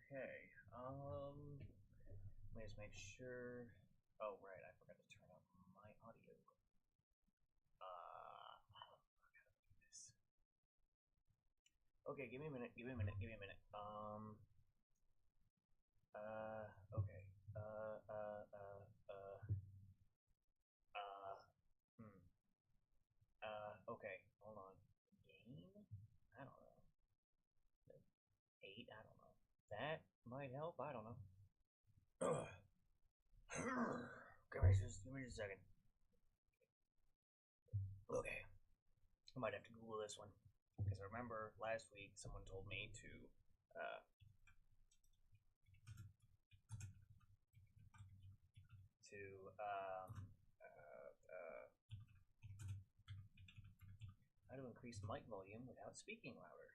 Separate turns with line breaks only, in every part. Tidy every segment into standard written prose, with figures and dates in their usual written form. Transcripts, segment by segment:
Okay. Let me just make sure. Oh, right, I forgot to turn up my audio. This. Okay, give me a minute. Give me a minute. Give me a minute. Okay. Uh, uh, uh, uh, uh, hmm. Okay. Hold on. Gain? I don't know. 8? I don't know. That might help. I don't know. Give me just a second. Okay. I might have to Google this one. Because I remember last week someone told me uh, to how to increase mic volume without speaking louder.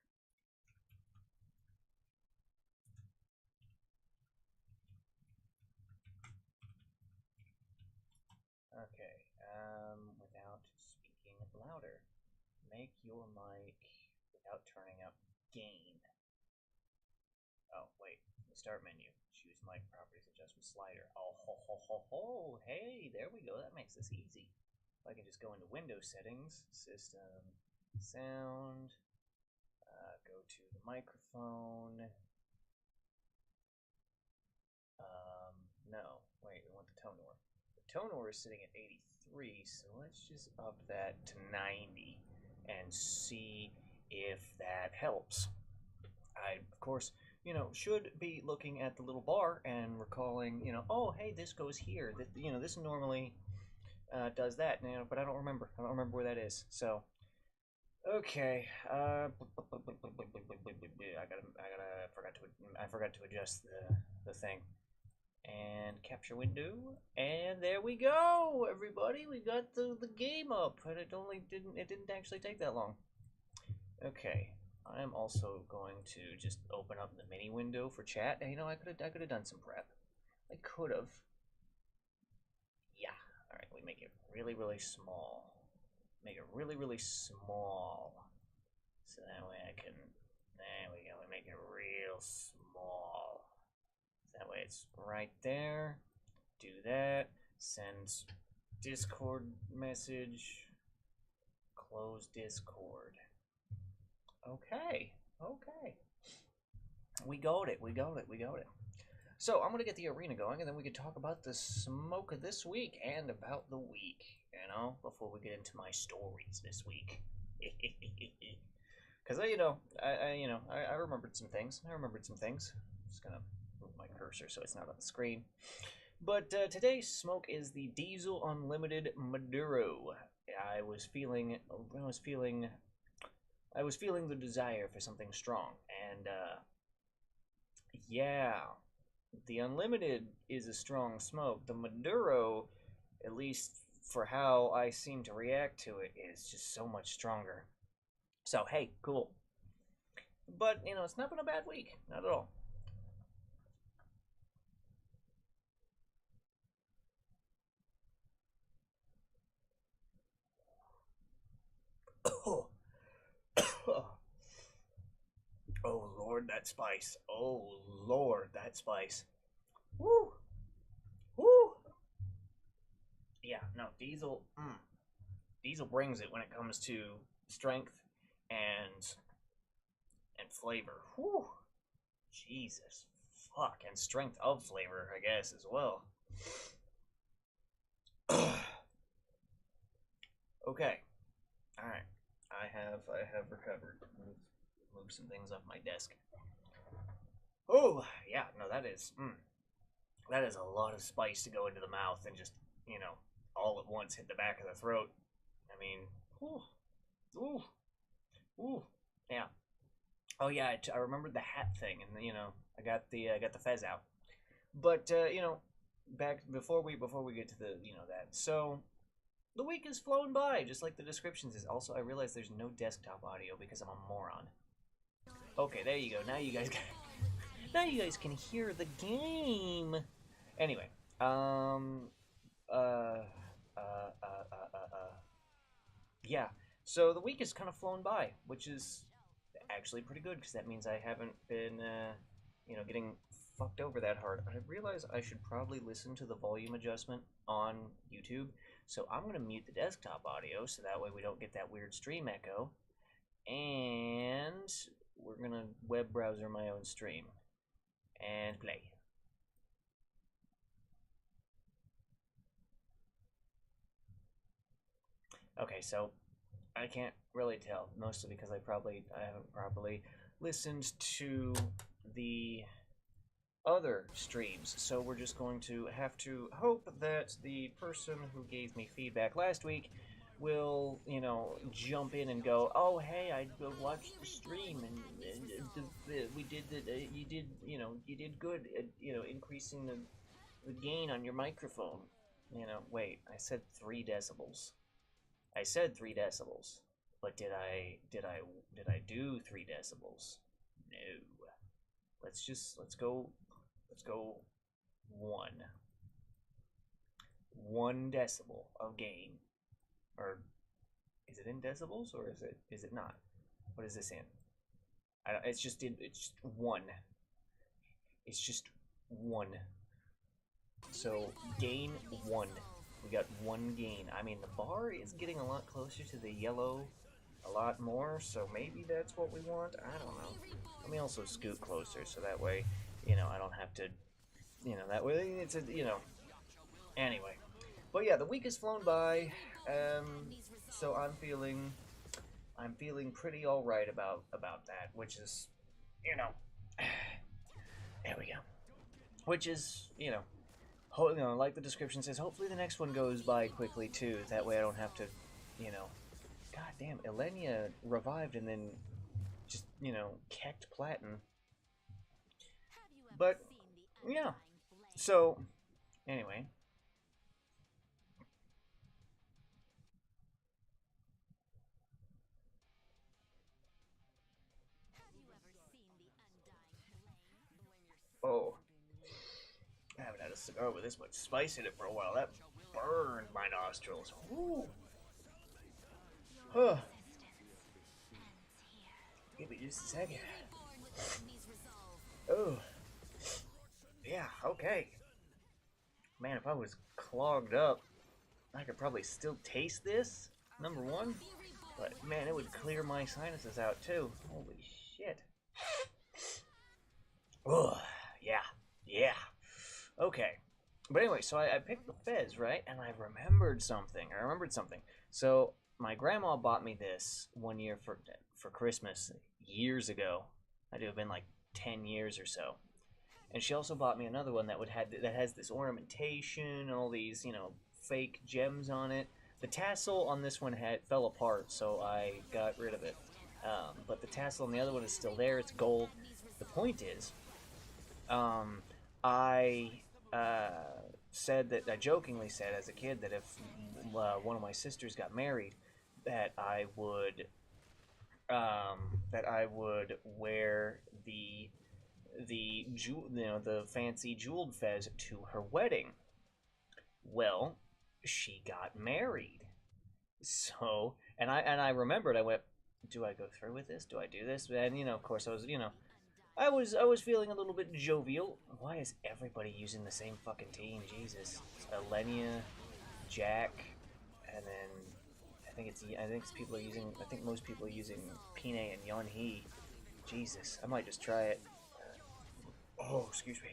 Okay, without speaking louder. Make your mic without turning up gain. Oh, wait, the start menu. Choose mic properties, adjustment slider. Oh, ho, ho, ho, ho. Hey, there we go. That makes this easy. I can just go into Windows settings, system, sound, go to the microphone. No, wait, we want the tonor. The tonor is sitting at 83, so let's just up that to 90 and see if that helps. I, of course, should be looking at the little bar and recalling, oh, hey, this goes here. That this normally does that, but I don't remember. I don't remember where that is. So, okay. I forgot to adjust the thing and capture window, and there we go, everybody. We got the game up, and it didn't actually take that long. Okay. I'm also going to just open up the mini window for chat. And, I could have done some prep. I could have. Yeah. All right. We make it really really small. Make it really really small. So that way I can. There we go. We make it real small. So that way it's right there. Do that. Send Discord message. Close Discord. Okay. Okay. We got it. We got it. We got it. So I'm gonna get the arena going, and then we can talk about the smoke of this week and about the week. Before we get into my stories this week. Because I remembered some things. Just gonna move my cursor so it's not on the screen. But today's smoke is the Diesel Unlimited Maduro. I was feeling the desire for something strong, and yeah, the Unlimited is a strong smoke. The Maduro, at least for how I seem to react to it, is just so much stronger. So hey, cool. But it's not been a bad week, not at all. Oh Lord, that spice. Oh Lord, that spice. Woo! Woo! Yeah, no, Diesel. Diesel brings it when it comes to strength and flavor. Whew. Jesus. Fuck, and strength of flavor, I guess, as well. Okay. Alright. I have recovered. Move some things off my desk. Oh, yeah, no, that is a lot of spice to go into the mouth and just, all at once hit the back of the throat. I mean, ooh, ooh, yeah. Oh yeah, I remembered the hat thing, and I got the fez out. But back before we get to the that. So the week has flown by, just like the descriptions is. Also, I realize there's no desktop audio because I'm a moron. Okay, there you go. Now you guys can hear the game. Anyway, uh, uh, uh, uh, yeah. So the week has kind of flown by, which is actually pretty good because that means I haven't been getting fucked over that hard. I realize I should probably listen to the volume adjustment on YouTube. So I'm gonna mute the desktop audio so that way we don't get that weird stream echo. And we're gonna web browser my own stream and play. Okay, so I can't really tell, mostly because I haven't properly listened to the other streams, so we're just going to have to hope that the person who gave me feedback last week will, jump in and go, oh, hey, I watched the stream, and we did that, you did good at, increasing the gain on your microphone. Wait, I said 3 decibels. I said 3 decibels, but did I do 3 decibels? No. Let's go 1. 1 decibel of gain. Or is it in decibels or is it not? What is this in? It's just 1. It's just 1. So gain 1. We got 1 gain. I mean, the bar is getting a lot closer to the yellow, a lot more, so maybe that's what we want. I don't know. Let me also scoot closer so that way, I don't have to, that way it's anyway. But yeah, the week has flown by, so I'm feeling pretty all right about that, which is, there we go. Which is, like the description says, hopefully the next one goes by quickly too. That way I don't have to, God damn, Elenia revived and then just, kecked Platin. But, yeah. So, anyway. Oh. I haven't had a cigar with this much spice in it for a while. That burned my nostrils. Ooh. Huh. Give me just a second. Oh. Yeah, okay. Man, if I was clogged up, I could probably still taste this, number 1. But, man, it would clear my sinuses out, too. Holy shit. Oh, yeah. Yeah. Okay. But anyway, so I picked the Fez, right? And I remembered something. So my grandma bought me this one year for Christmas years ago. Had to have been like 10 years or so. And she also bought me another one that has this ornamentation and all these, fake gems on it. The tassel on this one fell apart, so I got rid of it. But the tassel on the other one is still there. It's gold. The point is, I jokingly said as a kid that if one of my sisters got married, that I would wear the fancy jeweled fez to her wedding. Well, she got married, so and I remembered. I went, do I go through with this? Do I do this? And of course, I was feeling a little bit jovial. Why is everybody using the same fucking team? Jesus, it's Elenia, Jack, and then I think most people are using Pine and Yonhee. Jesus, I might just try it. Oh, excuse me.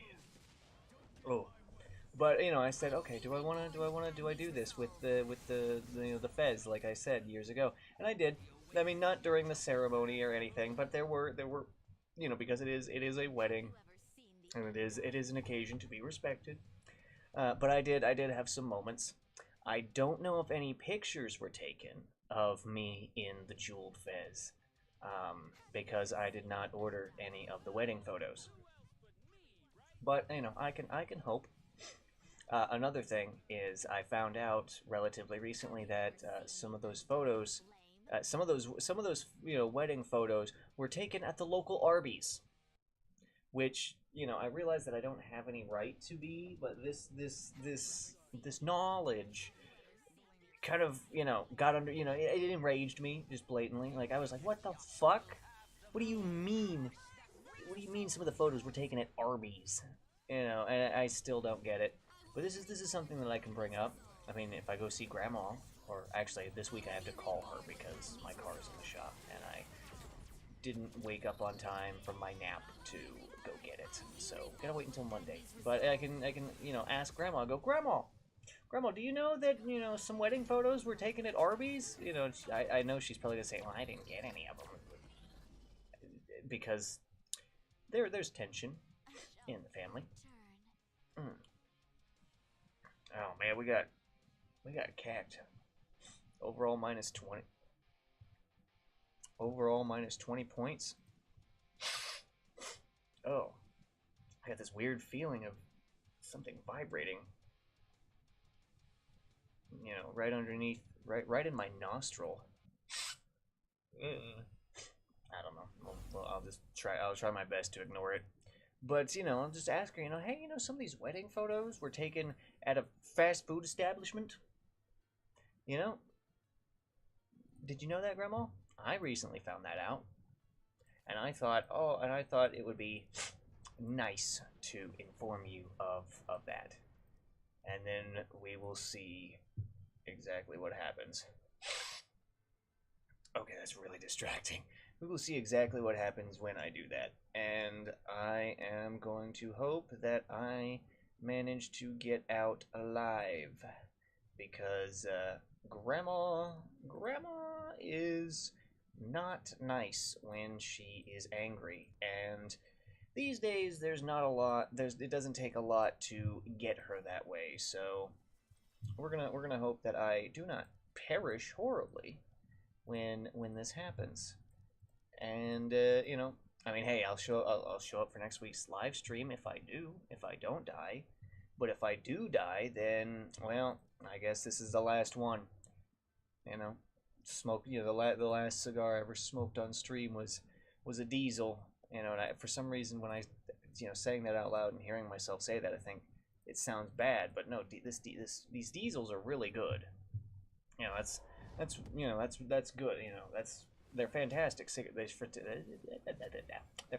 Oh, but I said, okay, do I do this with the Fez like I said years ago, and I did. I mean, not during the ceremony or anything, but there were because it is a wedding, and it is an occasion to be respected. But I did have some moments. I don't know if any pictures were taken of me in the jeweled fez, because I did not order any of the wedding photos. But I can hope. Another thing is I found out relatively recently that some of those photos, some of those wedding photos were taken at the local Arby's, which I realize that I don't have any right to be, but this knowledge kind of got under it enraged me just blatantly. Like I was like, what the fuck? What do you mean? what do you mean some of the photos were taken at Arby's? You know, and I still don't get it. But this is something that I can bring up. I mean, if I go see Grandma, or actually this week I have to call her because my car's in the shop and I didn't wake up on time from my nap to go get it. So gotta wait until Monday. But I can ask Grandma. Go, Grandma, do you know that some wedding photos were taken at Arby's? I know she's probably gonna say, well, I didn't get any of them because there's tension in the family. Oh man, we got cacked. Overall minus 20. Overall minus 20 points. Oh, I got this weird feeling of something vibrating. Right underneath, right in my nostril. I don't know. Well, I'll try my best to ignore it. But I'll just ask her. Hey, some of these wedding photos were taken at a fast food establishment. Did you know that, Grandma? I recently found that out, and I thought it would be nice to inform you of that, and then we will see exactly what happens. Okay, that's really distracting. We will see exactly what happens when I do that, and I am going to hope that I manage to get out alive, because Grandma is not nice when she is angry, and these days there's not a lot. It doesn't take a lot to get her that way. So we're gonna hope that I do not perish horribly when this happens. And I mean, hey, I'll show up for next week's live stream if I do. If I don't die, but if I do die, then well, I guess this is the last one. Smoke. The last cigar I ever smoked on stream was a Diesel. And for some reason, when I saying that out loud and hearing myself say that, I think it sounds bad. But no, these Diesels are really good. That's good. They're fantastic. They're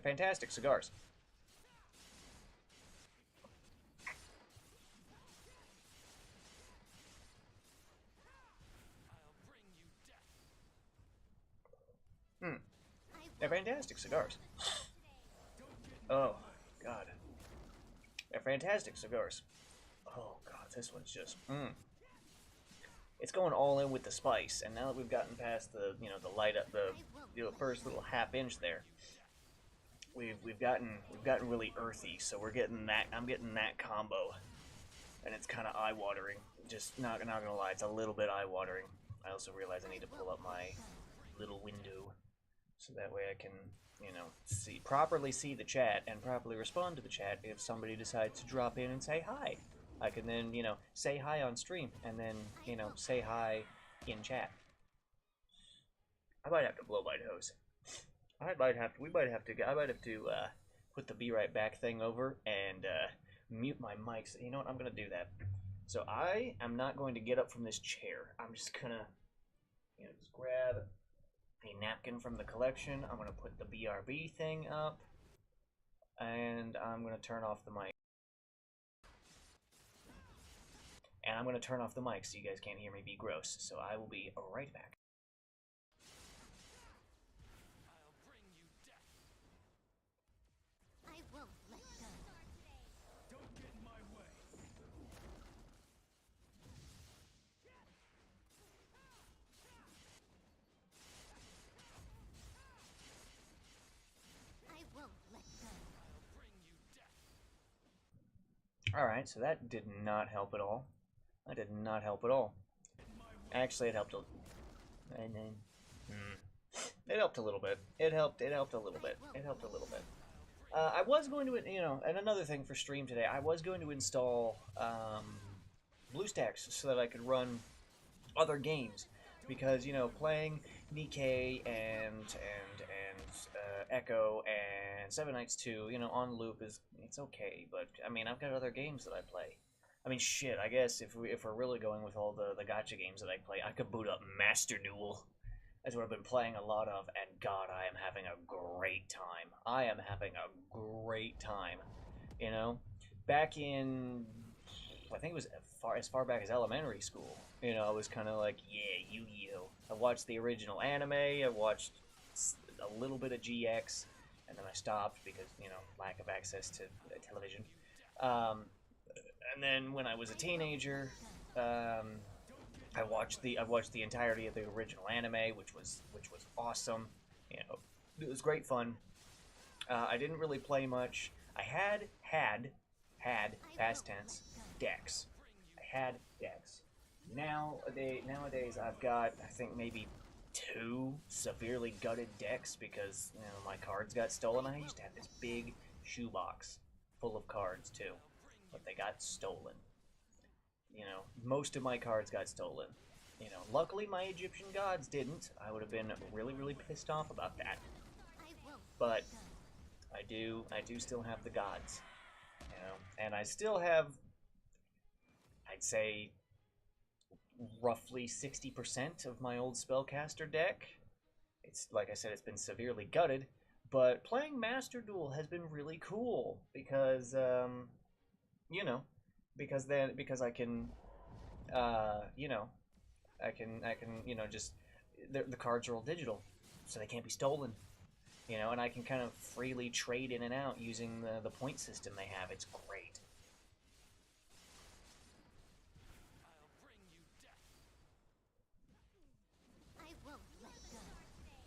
fantastic cigars. They're fantastic cigars. Oh, God. They're fantastic cigars. Oh, God, this one's just... It's going all in with the spice, and now that we've gotten past the, the light up, the first little half inch there, we've gotten really earthy, so we're getting that, I'm getting that combo, and it's kind of eye-watering. Just not gonna lie, it's a little bit eye-watering. I also realize I need to pull up my little window, so that way I can, properly see the chat and properly respond to the chat if somebody decides to drop in and say hi. I can then, say hi on stream and then, say hi in chat. I might have to blow my nose. I might have to put the be right back thing over and mute my mics. You know what? I'm gonna do that. So I am not going to get up from this chair. I'm just gonna, just grab a napkin from the collection. I'm gonna put the BRB thing up, and I'm gonna turn off the mic. And I'm gonna turn off the mic so you guys can't hear me be gross. So I will be right back.
I won't let go. Don't get in my way. I won't let go. I'll bring you death.
Alright, so that did not help at all. That did not help at all. Actually, it helped a little. It helped a little bit. It helped a little bit. It helped a little bit. I was going to, and another thing for stream today, I was going to install BlueStacks so that I could run other games, because playing Nikkei and Echo and Seven Nights 2, on loop it's okay, but I mean I've got other games that I play. I mean shit, I guess if we're really going with all the gacha games that I play, I could boot up Master Duel. That's what I've been playing a lot of, and God, I am having a great time. I am having a great time. You know, back in, I think it was as far back as elementary school. You know, I was kind of like, yeah, Yu-Gi-Oh. I watched the original anime. I watched a little bit of GX, and then I stopped because lack of access to television. Um, and then when I was a teenager, I watched the entirety of the original anime, which was awesome. You know, it was great fun. I didn't really play much. I had past tense decks. I had decks. Nowadays I've got I think maybe two severely gutted decks because my cards got stolen. I used to have this big shoebox full of cards too, but they got stolen. Most of my cards got stolen. Luckily my Egyptian gods didn't. I would have been really, really pissed off about that. But I do still have the gods, and I still have, I'd say, roughly 60% of my old spellcaster deck. It's like I said, it's been severely gutted, but playing Master Duel has been really cool because, you know, because I can, uh, you know, I can, just the cards are all digital, so they can't be stolen. And I can kind of freely trade in and out using the point system they have. It's great.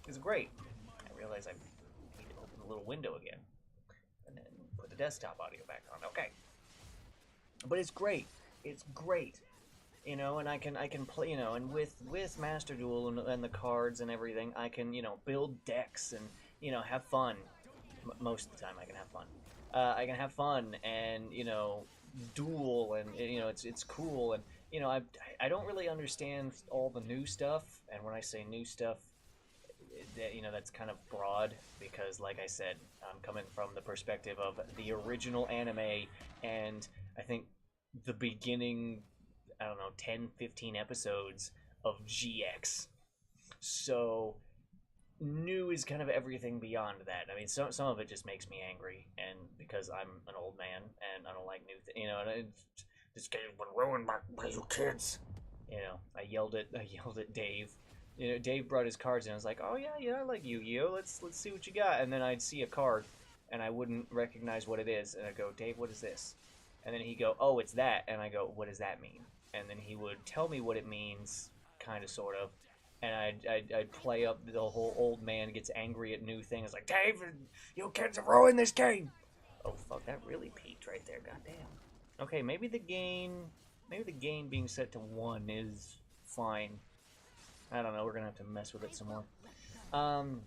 It's great. I realize I need to open the little window again and then put the desktop audio back on. Okay, but it's great. It's great. And I can play, and with Master Duel and the cards and everything, I can build decks and have fun. Most of the time, I can have fun. I can have fun and duel, and it's cool. And I don't really understand all the new stuff. And when I say new stuff, that's kind of broad because, like I said, I'm coming from the perspective of the original anime, and I think the beginning, I don't know, 10, 15 episodes of GX. So new is kind of everything beyond that. I mean, some of it just makes me angry, and because I'm an old man and I don't like new things, and this game's been ruined by you kids. I yelled at Dave. Dave brought his cards in. I was like, oh yeah, I like Yu-Gi-Oh. Let's see what you got. And then I'd see a card, and I wouldn't recognize what it is, and I go, Dave, what is this? And then he'd go, oh, it's that, and I go, what does that mean? And then he would tell me what it means, kind of, sort of, and I'd play up the whole old man gets angry at new things, like, Dave, you kids have ruined this game. Oh fuck, that really peaked right there. Goddamn. Okay, maybe the game being set to 1 is fine. I don't know. We're gonna have to mess with it some more. Um,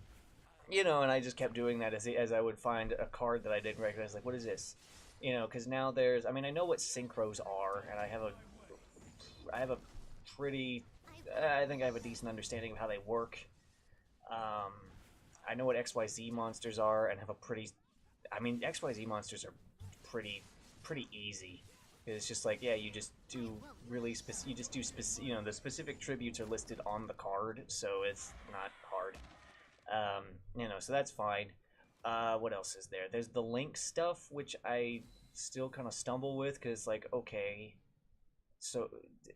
and I just kept doing that as I would find a card that I didn't recognize. Like, what is this? Because now I mean, I know what synchros are, and I have a pretty, I think I have a decent understanding of how they work. Um, I know what XYZ monsters are, and have a pretty, I mean, XYZ monsters are pretty easy. It's just like, yeah, you just do really you just do the specific tributes are listed on the card, so it's not hard. So that's fine. What else is there? There's the link stuff, which I still kind of stumble with because, like, okay, so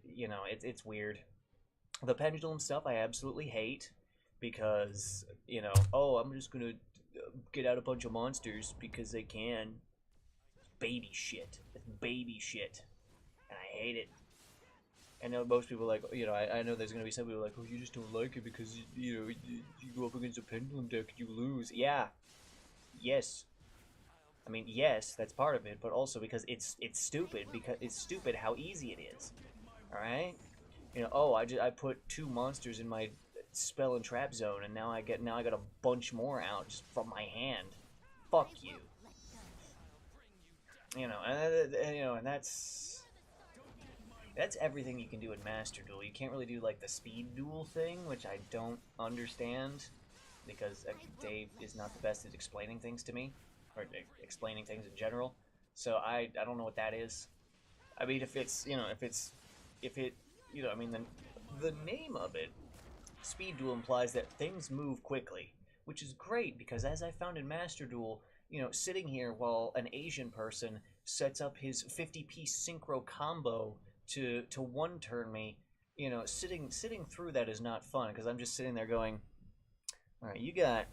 it's weird. The pendulum stuff I absolutely hate because oh, I'm just gonna get out a bunch of monsters because they can. Baby shit. It's baby shit, and I hate it. I know most people like, I know there's gonna be some people like, oh, you just don't like it because you go up against a pendulum deck and you lose. Yeah, yes. I mean, yes, that's part of it, but also because it's stupid. Because it's stupid how easy it is. All right. Oh, I put 2 monsters in my spell and trap zone, and now I got a bunch more out just from my hand. Fuck you. And that's everything you can do in Master Duel. You can't really do like the speed duel thing, which I don't understand because Dave is not the best at explaining things to me, or explaining things in general. So I don't know what that is. I mean, if it, I mean, the name of it Speed Duel implies that things move quickly, which is great because as I found in Master Duel, sitting here while an Asian person sets up his 50-piece synchro combo to one turn me, sitting through that is not fun because I'm just sitting there going, all right, you got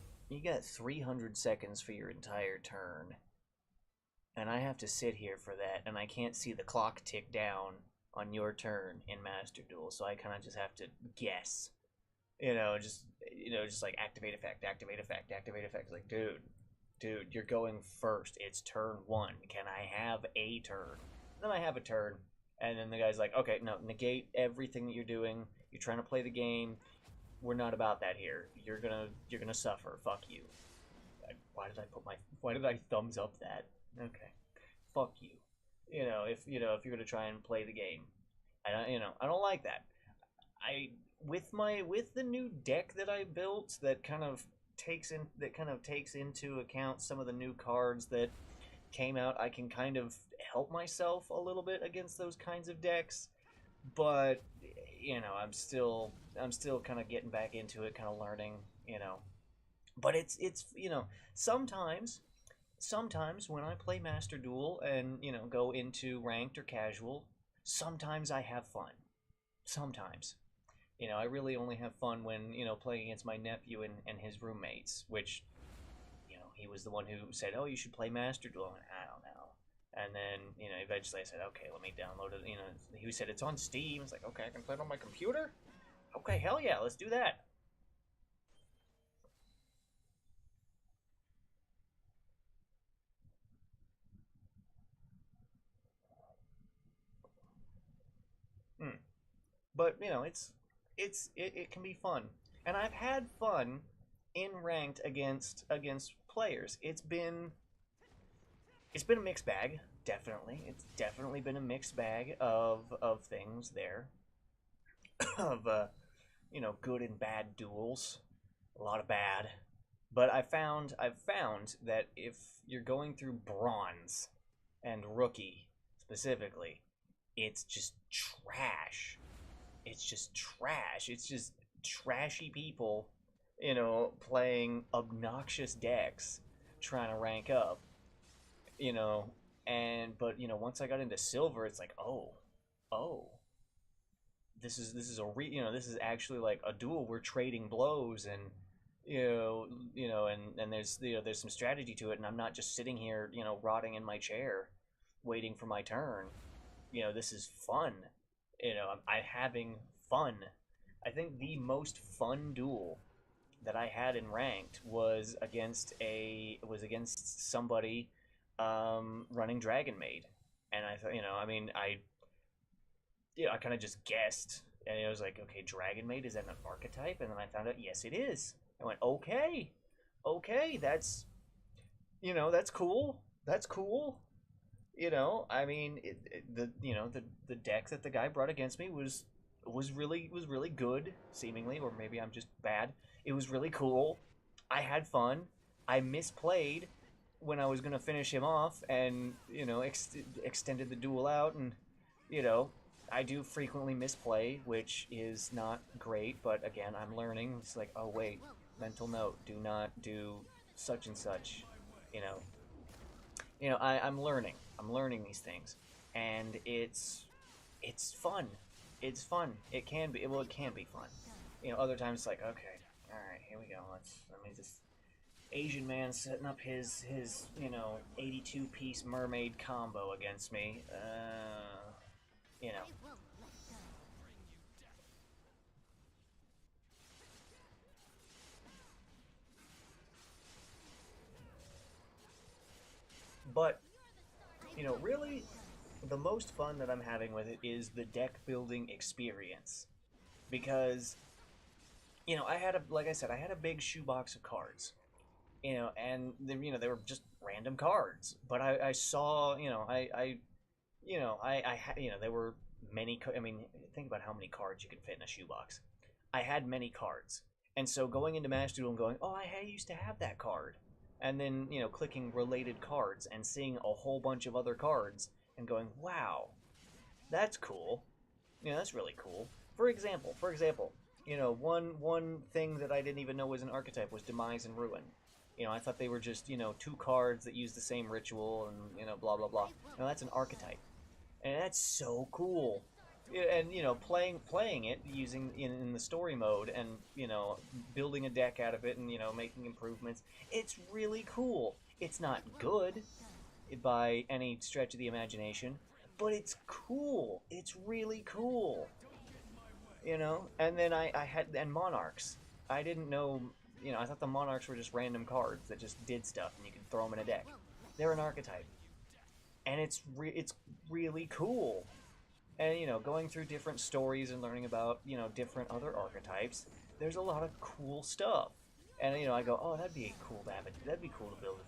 300 seconds for your entire turn, and I have to sit here for that, and I can't see the clock tick down on your turn in Master Duel, so I kind of just have to guess. Just like activate effect, activate effect, activate effect. Like, dude, you're going first. It's turn one. Can I have a turn? And then I have a turn, and then the guy's like, okay, no, negate everything that you're doing. You're trying to play the game. We're not about that here. You're gonna suffer. Fuck you. Why did I thumbs up that? Okay, fuck you. If you're gonna try and play the game, I don't like that. I with the new deck that I built that kind of takes into account some of the new cards that came out, I can kind of help myself a little bit against those kinds of decks. But I'm still kind of getting back into it, kind of learning. But it's sometimes when I play Master Duel and go into ranked or casual, sometimes I have fun. Sometimes. I really only have fun when, playing against my nephew and his roommates, which, he was the one who said, oh, you should play Master Duel. I don't know. And then, eventually I said, okay, let me download it. He said, it's on Steam. It's like, okay, I can play it on my computer? Okay, hell yeah, let's do that. Hmm. But, it can be fun. And I've had fun in ranked against players. It's been a mixed bag, definitely. It's definitely been a mixed bag of things there, of good and bad duels, a lot of bad. But I've found that if you're going through bronze and rookie specifically, it's just trash. It's just trash. It's just trashy people, playing obnoxious decks, trying to rank up you know but once I got into silver, it's like, oh, this is actually like a duel. We're trading blows, and and there's some strategy to it, and I'm not just sitting here rotting in my chair waiting for my turn. This is fun. I'm having fun. I think the most fun duel that I had in ranked was against somebody running Dragon Maid, and I thought, I mean, I kind of just guessed, and it was like, okay, Dragon Maid, is that an archetype? And then I found out, yes, it is. I went, okay, that's cool. That's cool. I mean, the deck that the guy brought against me was really good, seemingly, or maybe I'm just bad. It was really cool. I had fun. I misplayed when I was gonna finish him off, and extended the duel out, and you know I do frequently misplay, which is not great. But again, I'm learning. It's like, oh wait, mental note: do not do such and such. You know, I'm learning. I'm learning these things, and it's fun. It's fun. It can be. Well, it can be fun. Other times it's like, okay, all right, here we go. Let me just Asian man setting up his 82-piece mermaid combo against me. You know. But really, the most fun that I'm having with it is the deck building experience, because like I said, I had a big shoebox of cards, and they were just random cards. But I saw, there were many. I mean, think about how many cards you can fit in a shoebox. I had many cards, and so going into Master Duel and going, oh, I used to have that card, and then clicking related cards and seeing a whole bunch of other cards and going, wow, that's cool. That's really cool. For example, one thing that I didn't even know was an archetype was Demise and Ruin. I thought they were just, two cards that use the same ritual and, blah, blah, blah. No, that's an archetype. And that's so cool. Yeah, and, playing it using in the story mode and, building a deck out of it and, making improvements. It's really cool. It's not good by any stretch of the imagination, but it's cool. It's really cool. And then I had and monarchs. I didn't know, I thought the monarchs were just random cards that just did stuff and you could throw them in a deck. They're an archetype, and it's really cool. And going through different stories and learning about different other archetypes, there's a lot of cool stuff. And I go, oh, that'd be cool to build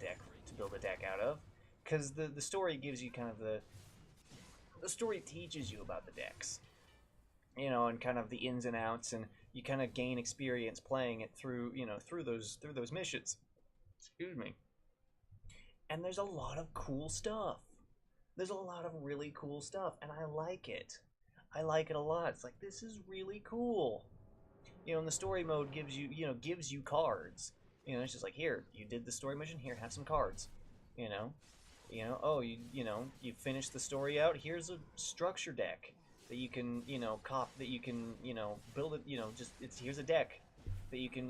a deck out of, because the story gives you kind of the story teaches you about the decks, and kind of the ins and outs, and you kind of gain experience playing it through, through those missions. Excuse me. And there's a lot of cool stuff. There's a lot of really cool stuff, and I like it. I like it a lot. It's like, this is really cool. And the story mode gives you cards. It's just like, here, you did the story mission. Here, have some cards. Oh, you finished the story out. Here's a structure deck that you can, that you can, build it, here's a deck that you can,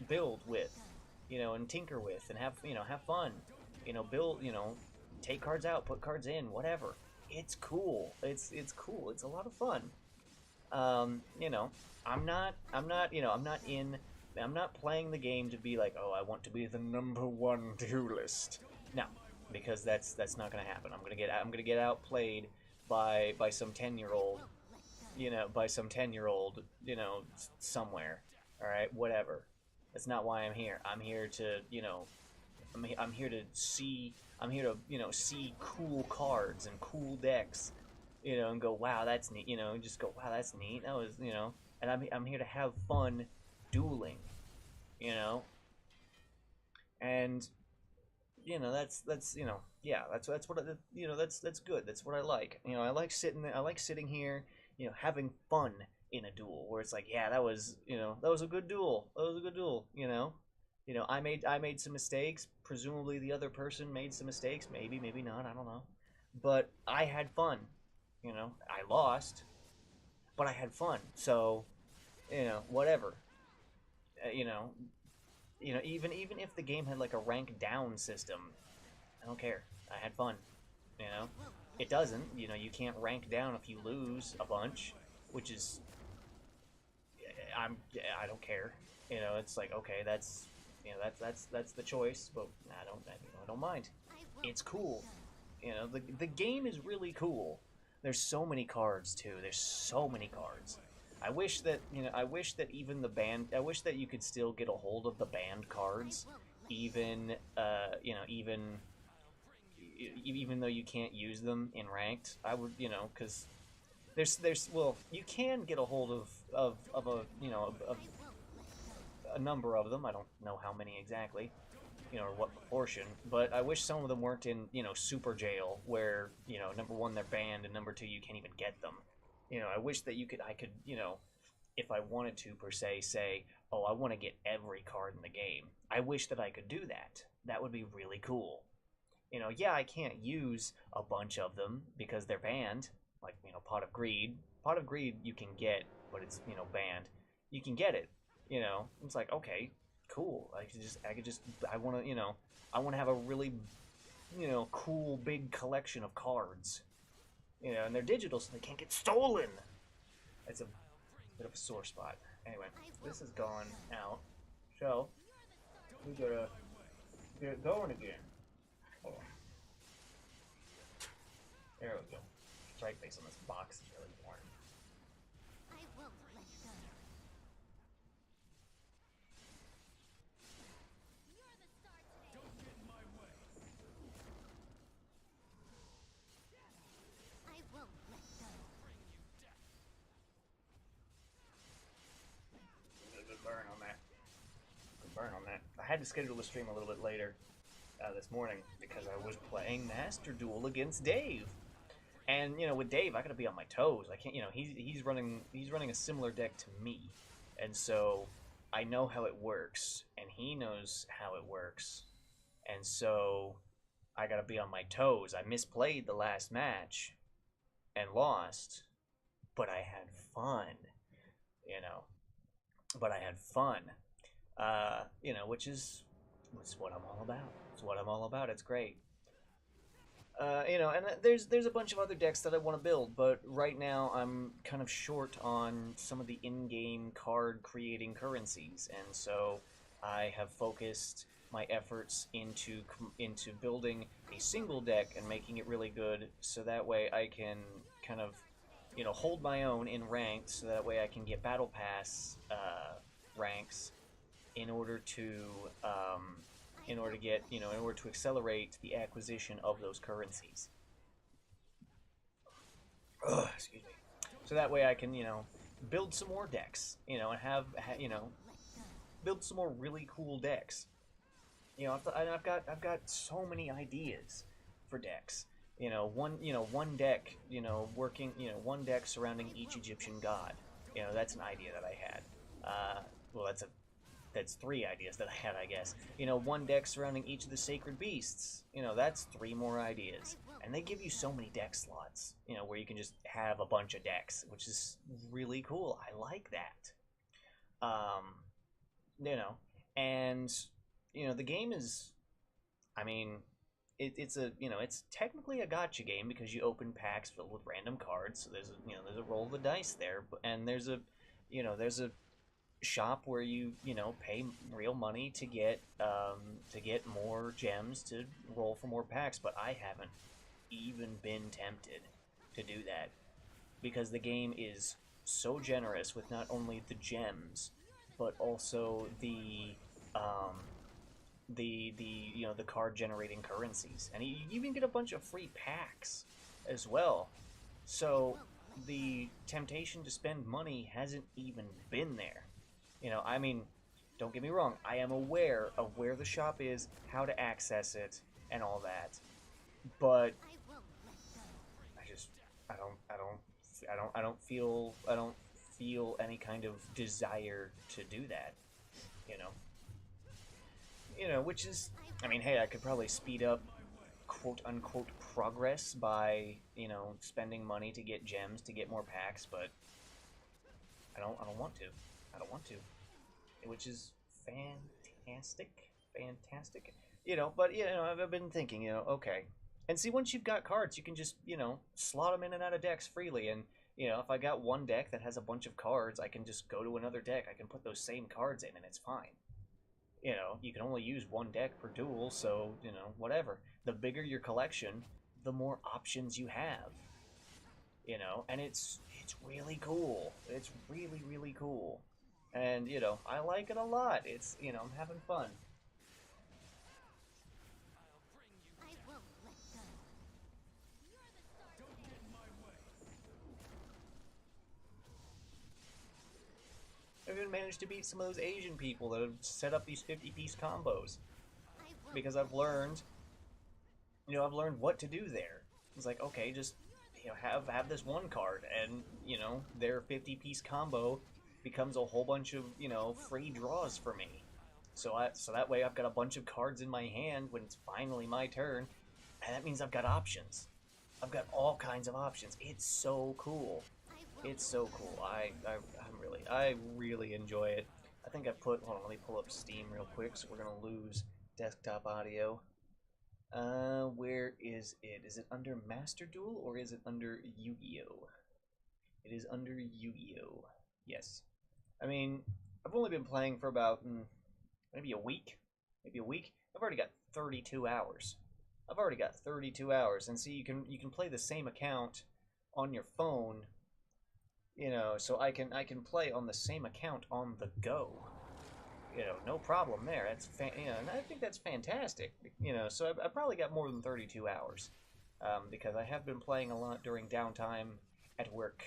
build with, and tinker with and have fun, build, take cards out, put cards in, whatever. It's cool. It's cool. It's a lot of fun. I'm not playing the game to be like, oh, I want to be the #1 duelist. No, because that's not gonna happen. I'm gonna get outplayed by some 10-year-old, somewhere. All right, whatever. That's not why I'm here. I'm here to, I'm here to see. I'm here to, see cool cards and cool decks, and go, wow, that's neat. Just go, wow, that's neat. That was, and I'm here to have fun dueling, and that's yeah, that's what that's good. That's what I like. I like sitting here, having fun in a duel where it's like, yeah, that was a good duel. That was a good duel. I made some mistakes. Presumably the other person made some mistakes. Maybe not. I don't know. But I had fun. I lost, but I had fun. So, whatever. You know, even if the game had like a rank down system, I don't care. I had fun. You know, it doesn't. You can't rank down if you lose a bunch, which is I don't care. It's like, okay, that's that's the choice, but I don't mind. It's cool. The game is really cool. There's so many cards too. There's so many cards. I wish that even the band. I wish that you could still get a hold of the banned cards, even even though you can't use them in ranked. I would, because well, you can get a hold of a of a number of them. I don't know how many exactly, or what proportion, but I wish some of them weren't in, super jail where, number one, they're banned, and number two, you can't even get them. I wish that I could, if I wanted to, per se, say, oh, I want to get every card in the game. I wish that I could do that. That would be really cool. Yeah, I can't use a bunch of them because they're banned, like, Pot of Greed. Pot of Greed you can get, but it's, banned. You can get it, It's like, okay, cool. I want to, I want to have a really, cool big collection of cards, and they're digital, so they can't get stolen. It's a bit of a sore spot. Anyway, this has gone out, so we gotta get it going again. Hold on. There we go. Strike face on this box is really important.
I won't let go. You're the star today. Don't get in my way. I won't let go.
Good burn on that. Good burn on that. I had to schedule the stream a little bit later this morning because I was playing Master Duel against Dave. And with Dave, I gotta be on my toes. I can't. He's running a similar deck to me. and so I know how it works, and he knows how it works, and so I gotta be on my toes. I misplayed the last match and lost, but I had fun, you know. But I had fun, which is what I'm all about. It's what I'm all about. It's great. And there's a bunch of other decks that I want to build, but right now I'm kind of short on some of the in-game card creating currencies, and so I have focused my efforts into building a single deck and making it really good, so that way I can kind of hold my own in ranked, so that way I can get battle pass ranks in order to in order to accelerate the acquisition of those currencies. Ugh, excuse me. So that way I can build some more decks, and build some more really cool decks. I've got so many ideas for decks. One deck, one deck surrounding each Egyptian god. That's an idea that I had. Well, that's three ideas that I had, I guess. One deck surrounding each of the sacred beasts. That's three more ideas. And they give you so many deck slots, where you can just have a bunch of decks, which is really cool. I like that. You know, and the game is, I mean, it's technically a gotcha game because you open packs filled with random cards. So there's a roll of the dice there, and there's a shop where you pay real money to get more gems to roll for more packs, but I haven't even been tempted to do that because the game is so generous with not only the gems but also the card generating currencies, and you even get a bunch of free packs as well. So the temptation to spend money hasn't even been there. I mean, don't get me wrong, I am aware of where the shop is, how to access it, and all that. But I just I don't feel any kind of desire to do that, you know. Which is, I mean, hey, I could probably speed up quote unquote progress by, spending money to get gems to get more packs, but I don't want to. I don't want to. Which is fantastic. Fantastic. But I've been thinking, okay. And see, once you've got cards, you can just, slot them in and out of decks freely. And, if I got one deck that has a bunch of cards, I can just go to another deck. I can put those same cards in and it's fine. You can only use one deck per duel, so, whatever. The bigger your collection, the more options you have. And it's really cool. It's really, really cool. And, I like it a lot. It's, I'm having fun.
I won't let go. Don't get in my way.
I've even managed to beat some of those Asian people that have set up these 50-piece combos. Because I've learned, I've learned what to do there. It's like, okay, just, have this one card, and, their 50-piece combo becomes a whole bunch of, free draws for me. So that way I've got a bunch of cards in my hand when it's finally my turn, and that means I've got options. I've got all kinds of options. It's so cool. It's so cool. I really enjoy it. I think hold on, let me pull up Steam real quick, so we're gonna lose desktop audio. Where is it? Is it under Master Duel or is it under Yu-Gi-Oh? It is under Yu-Gi-Oh. Yes. I mean, I've only been playing for about maybe a week. Maybe a week. I've already got 32 hours. I've already got 32 hours, and see, you can play the same account on your phone. So I can play on the same account on the go. No problem there. And I think that's fantastic. So I probably got more than 32 hours, because I have been playing a lot during downtime at work.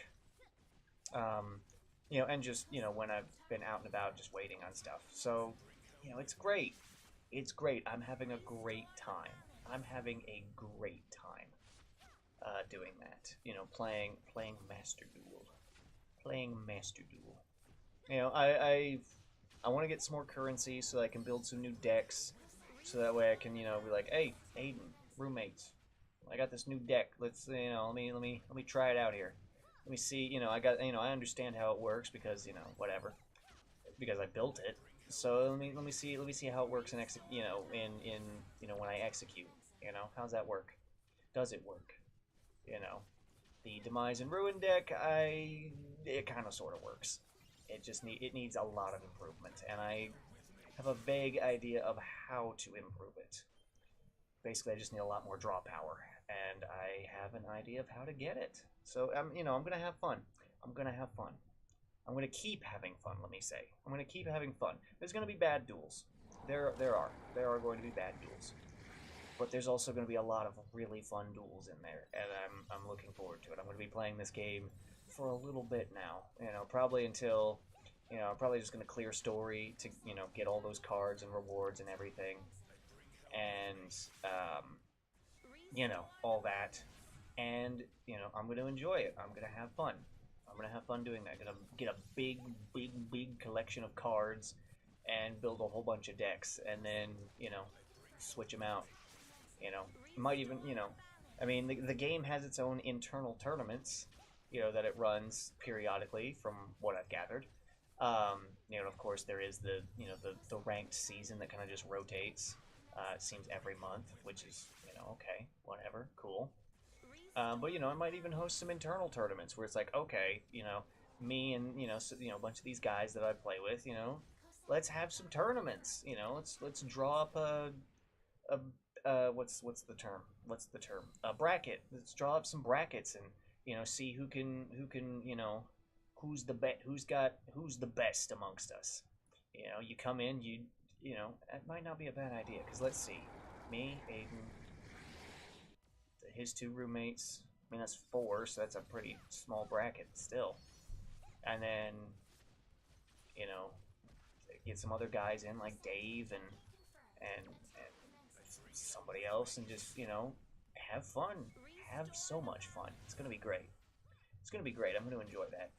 And just, when I've been out and about just waiting on stuff. So, it's great. It's great. I'm having a great time. I'm having a great time doing that. Playing Master Duel. Playing Master Duel. You know, I want to get some more currency so that I can build some new decks, so that way I can, you know, be like, hey, Aiden, roommates, I got this new deck. Let's, you know, let me try it out here. Let me see, you know, I understand how it works because, you know, whatever, because I built it. So let me see how it works in you know, in you know, when I execute. You know, how's that work? Does it work? You know, the Demise and Ruin deck, it kind of sort of works. It needs a lot of improvement, and I have a vague idea of how to improve it. Basically, I just need a lot more draw power, and I have an idea of how to get it. So you know, I'm gonna have fun. I'm gonna have fun. I'm gonna keep having fun. Let me say, I'm gonna keep having fun. There's gonna be bad duels. There are going to be bad duels, but there's also going to be a lot of really fun duels in there, and I'm looking forward to it. I'm going to be playing this game for a little bit now. You know, probably until, you know, I'm probably just going to clear story to, you know, get all those cards and rewards and everything, and you know, all that, and you know, I'm going to enjoy it. I'm going to have fun. I'm going to have fun doing that. I'm going to get a big collection of cards and build a whole bunch of decks, and then, you know, switch them out. You know, might even, you know, I mean, the game has its own internal tournaments, you know, that it runs periodically, from what I've gathered. You know, of course, there is the, you know, the ranked season that kind of just rotates. It seems every month, which is, you know, okay, whatever, cool. But you know, I might even host some internal tournaments where it's like, okay, you know, me and, you know, so, you know, a bunch of these guys that I play with, you know, let's have some tournaments. You know, let's draw up a what's the term? What's the term? A bracket. Let's draw up some brackets and, you know, see who can you know, who's the best amongst us. You know, you come in, you know, that might not be a bad idea, because let's see, me, Aiden, his two roommates. I mean, that's four, so that's a pretty small bracket still. And then, you know, get some other guys in like Dave and somebody else, and just, you know, have fun. Have so much fun. It's gonna be great. It's gonna be great. I'm gonna enjoy that.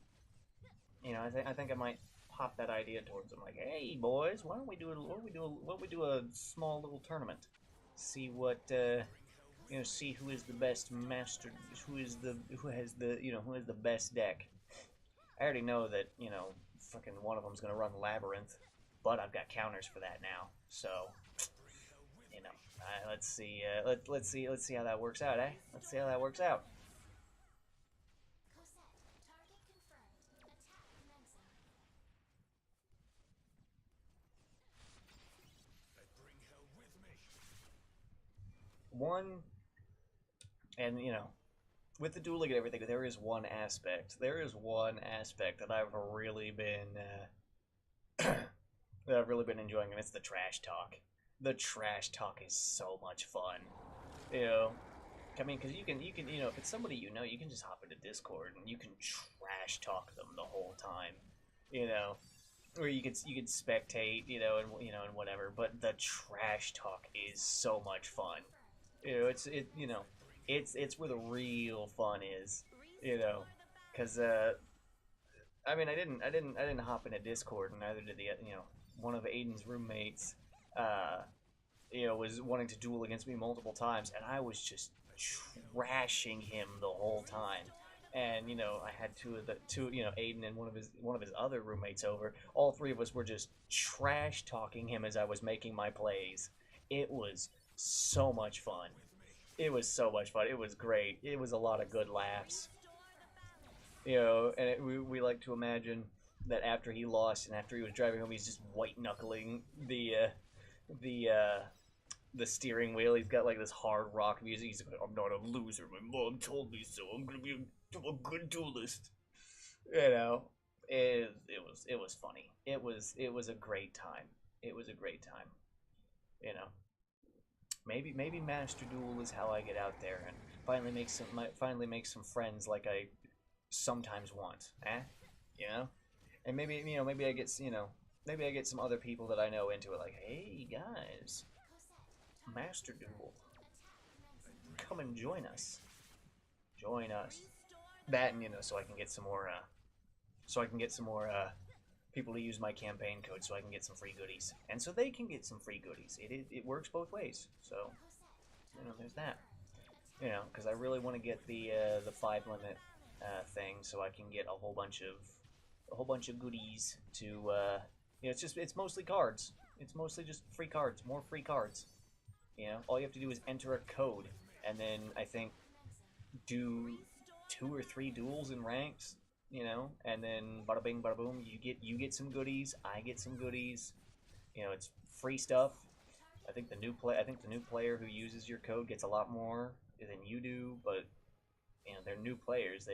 You know, I think I might pop that idea towards them. Like, hey boys, why don't we do a small little tournament? See what you know, see who is the best master, who has the, you know, who has the best deck. I already know that, you know, fucking one of them's gonna run Labyrinth, but I've got counters for that now. So, you know, let's see, let's see how that works out, eh? Let's see how that works out. One, and you know, with the dueling and everything, there is one aspect. There is one aspect that I've really been that I've really been enjoying, and it's the trash talk. The trash talk is so much fun. You know, I mean, because you can, you know, if it's somebody you know, you can just hop into Discord and you can trash talk them the whole time. You know, or you could spectate, you know, and, you know, and whatever. But the trash talk is so much fun. You know, you know, it's where the real fun is. You know, because I mean, I didn't hop into Discord, and neither did the, you know, one of Aiden's roommates. Uh, you know, was wanting to duel against me multiple times, and I was just trashing him the whole time. And, you know, I had you know, Aiden and one of his other roommates over. All three of us were just trash talking him as I was making my plays. It was so much fun. It was so much fun. It was great. It was a lot of good laughs. You know, and we like to imagine that after he lost and after he was driving home, he's just white knuckling the the steering wheel. He's got like this hard rock music. He's like, I'm not a loser. My mom told me so. I'm gonna be a good duelist. You know, it was funny. It was a great time. It was a great time. You know, maybe Master Duel is how I get out there and finally make some friends like I sometimes want. Eh? You know, and maybe, you know, maybe I get some other people that I know into it. Like, hey guys, Master Duel, come and join us. Join us. That, and, you know, so I can get some more people to use my campaign code so I can get some free goodies, and so they can get some free goodies. It works both ways. So there's that. Because I really want to get the 5 limit thing so I can get a whole bunch of goodies to it's mostly cards. It's mostly just free cards, more free cards. All you have to do is enter a code, and then I think do 2 or 3 duels in ranks, and then bada bing, bada boom. You get some goodies. I get some goodies. It's free stuff. I think the new player who uses your code gets a lot more than you do, but they're new players.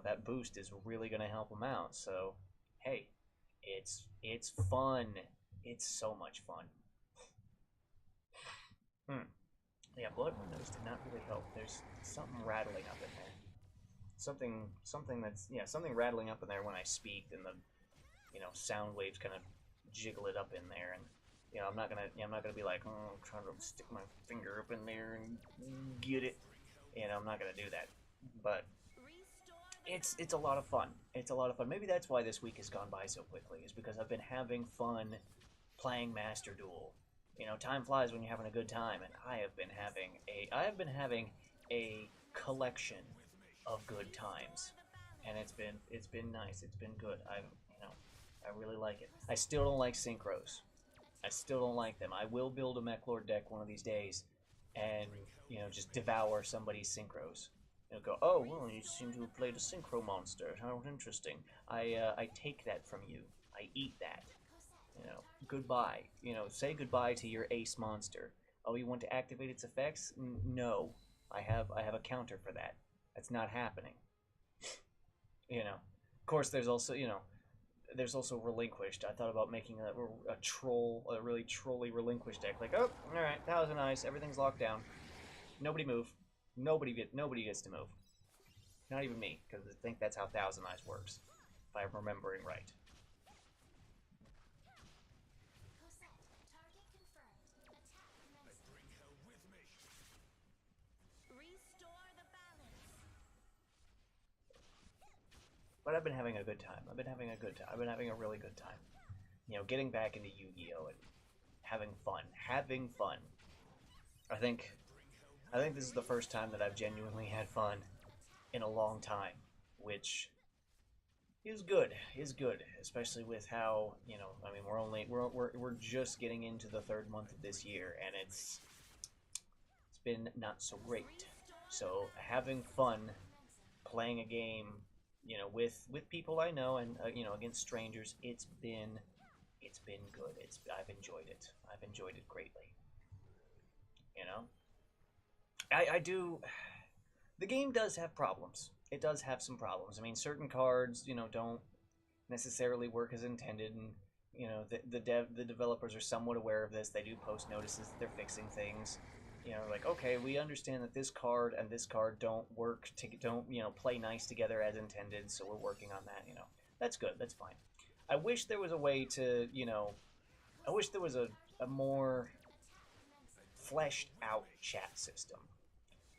That boost is really going to help them out. So, hey, it's fun. It's so much fun. Yeah, blood windows did not really help. There's something rattling up in there. Something rattling up in there when I speak, and the sound waves kind of jiggle it up in there, and I'm not gonna be like, I'm trying to stick my finger up in there and get it. I'm not gonna do that. But it's a lot of fun. It's a lot of fun. Maybe that's why this week has gone by so quickly, is because I've been having fun playing Master Duel. Time flies when you're having a good time, and I have been having a collection of good times, and it's been nice. It's been good. I really like it. I still don't like synchros. I still don't like them. I will build a Mechlord deck one of these days, and just devour somebody's synchros. Go, oh well, you seem to have played a synchro monster. How interesting. I take that from you. I eat that. Goodbye. Say goodbye to your ace monster. Oh, you want to activate its effects? No, I have a counter for that. That's not happening. Of course, there's also relinquished. I thought about making a really trolly relinquished deck. Like, oh, all right, that was nice. Everything's locked down. Nobody move. Nobody gets to move. Not even me, because I think that's how Thousand Eyes works, if I'm remembering right. But I've been having a good time. I've been having a really good time. Getting back into Yu-Gi-Oh! And having fun. I think this is the first time that I've genuinely had fun in a long time, which is good. Especially with how we're just getting into the 3rd month of this year, and it's been not so great. So having fun playing a game, with people I know, and against strangers, it's been good. I've enjoyed it. I've enjoyed it greatly. I do. The game does have problems. It does have some problems. I mean, certain cards, don't necessarily work as intended, and the developers are somewhat aware of this. They do post notices that they're fixing things. Like, okay, we understand that this card and this card don't play nice together as intended, so we're working on that. That's good. That's fine. I wish there was a way to, I wish there was a more fleshed out chat system.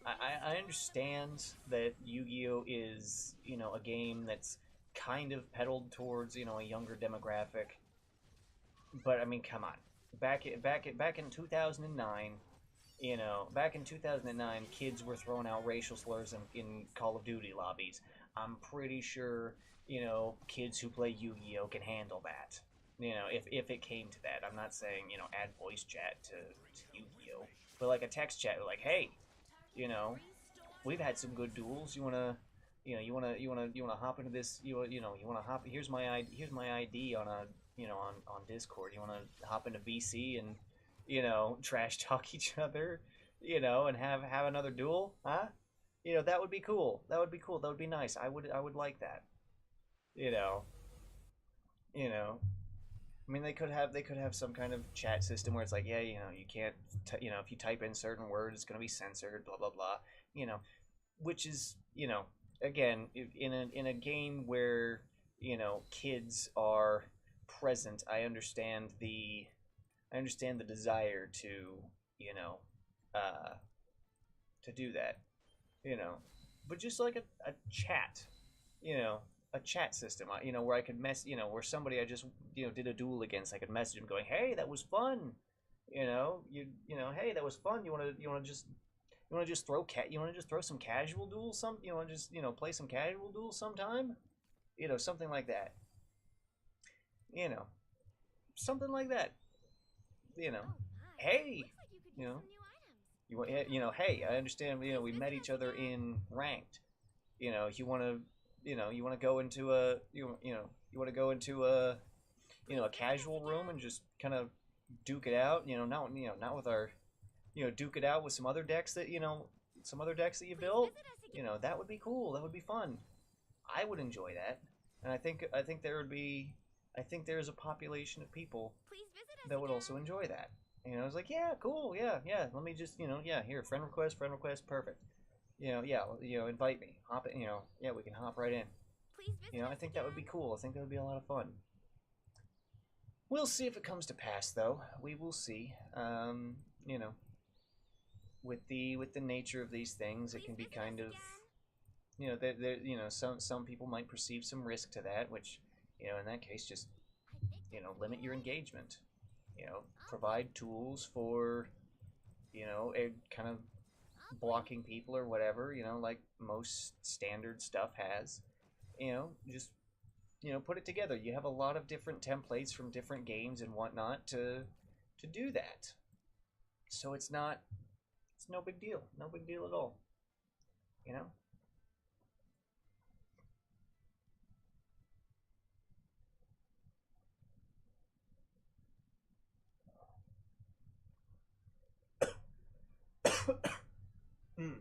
I understand that Yu-Gi-Oh! Is, a game that's kind of peddled towards, a younger demographic. But, I mean, come on. Back in 2009, back in 2009, kids were throwing out racial slurs in Call of Duty lobbies. I'm pretty sure, kids who play Yu-Gi-Oh! Can handle that. If it came to that. I'm not saying, add voice chat to Yu-Gi-Oh! But like a text chat, like, hey, we've had some good duels. You wanna hop into this? You wanna hop? Here's my ID on on Discord. You wanna hop into VC and trash talk each other, and have another duel, huh? That would be cool. That would be cool. That would be nice. I would like that. You know, you know. I mean, they could have some kind of chat system where it's like, yeah, you can't, if you type in certain words, it's gonna be censored, blah blah blah. Which is, again, in a game where kids are present, I understand the desire to uh, to do that, but just like a chat, a chat system, where I could where somebody I just did a duel against, I could message them going, "Hey, that was fun." Hey, that was fun. You want to just throw some casual duels some you want to just play some casual duels sometime, something like that, you know something like that, you know
Oh my.
hey,
Looks like you could
you
use
know
some new items.
hey, I understand, we
Please
met
visit
each
us
other
again.
in ranked. If you want to go into a
Please visit us
casual room
again.
and just kind of duke it out, not with our, duke it out with some other decks that you
Please
built.
visit us again.
That would be cool, that would be fun. I would enjoy that, and I think there's a population of people
Please visit us
that would
again.
also enjoy that. It's like, yeah, cool, yeah, yeah. Let me just, yeah, here, friend request, perfect. Yeah, invite me, hop in, yeah, we can hop right in.
Please visit
I
us
think that would
again.
be cool. I think that would be a lot of fun. We'll see if it comes to pass, though. We will see. You know, with the nature of these things, it
Please
can be
visit us
kind of,
again.
some people might perceive some risk to that, which, in that case, just
I think that was
limit your
good.
engagement.
I'll play.
Provide tools for, a kind of
I'll play.
blocking people or whatever. Like most standard stuff has. Just put it together. You have a lot of different templates from different games and whatnot to do that. So it's no big deal. No big deal at all. You know? Mm.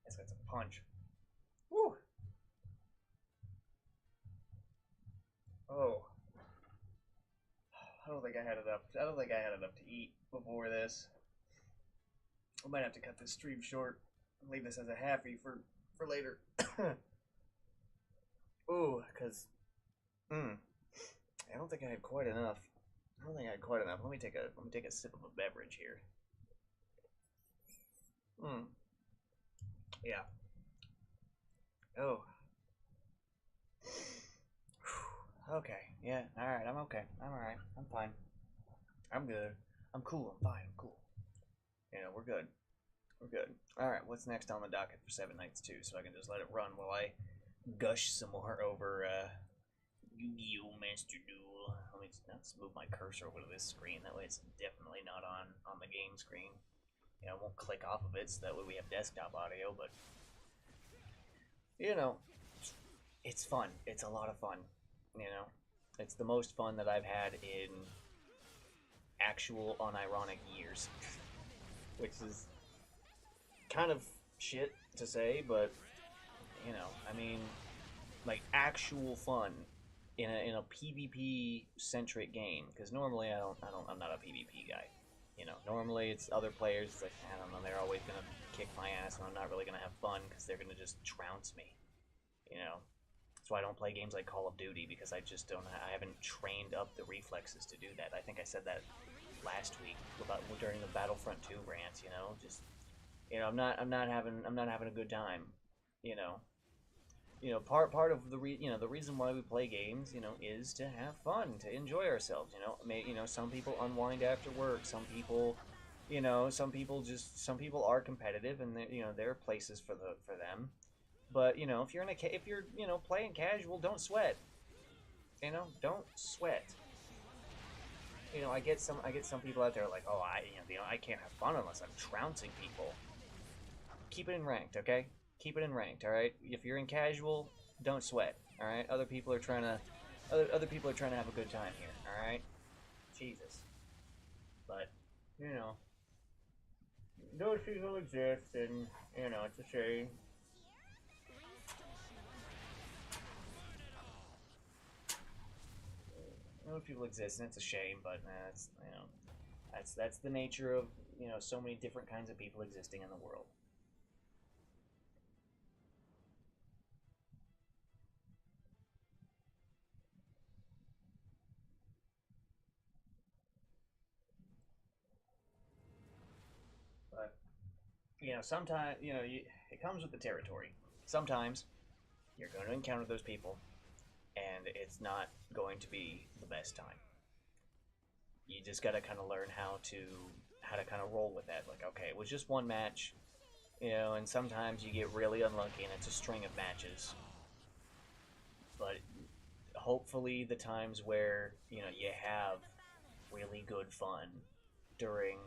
That's got some punch. Woo! Oh, I don't think I had enough. I don't think I had enough to eat before this. I might have to cut this stream short and leave this as a halfie for later. Ooh, cause mm, I don't think I had quite enough. I don't think I had quite enough. Let me take a sip of a beverage here. Mm, yeah. Oh. Okay. Yeah. All right. I'm okay. I'm all right. I'm fine. I'm good. I'm cool. I'm fine. I'm cool. We're good. We're good. All right. What's next on the docket for Seven Nights 2? So I can just let it run while I gush some more over Yu-Gi-Oh! Master Duel. Let me just move my cursor over to this screen. That way it's definitely not on the game screen. I won't click off of it, so that way we have desktop audio. But you know, it's fun. It's a lot of fun. You know, it's the most fun that I've had in actual unironic years, which is kind of shit to say, but I mean, like actual fun in a PvP centric game. Because normally I'm not a PvP guy. Normally it's other players. It's like, I don't know, they're always gonna kick my ass, and I'm not really gonna have fun because they're gonna just trounce me. You know, that's why I don't play games like Call of Duty, because I just don't. I haven't trained up the reflexes to do that. I think I said that last week about during the Battlefront 2 rant. Just I'm not having a good time. You know, part of the reason why we play games, is to have fun, to enjoy ourselves. Some people unwind after work. Some people are competitive, and there are places for them. But if you're playing casual, don't sweat. Don't sweat. I get some people out there like, oh, I can't have fun unless I'm trouncing people. Keep it in ranked, okay? Keep it in ranked, all right? If you're in casual, don't sweat, all right? Other people are trying to have a good time here, all right? Jesus. But you know, those people exist, and it's a shame. Those people exist, and it's a shame, but that's that's the nature of so many different kinds of people existing in the world. But sometimes it comes with the territory. Sometimes You're going to encounter those people, and it's not going to be the best time. You just got to kind of learn how to kind of roll with that. Like, okay, it was just one match, you know, and sometimes you get really unlucky, and it's a string of matches. But hopefully, the times where you know you have really good fun during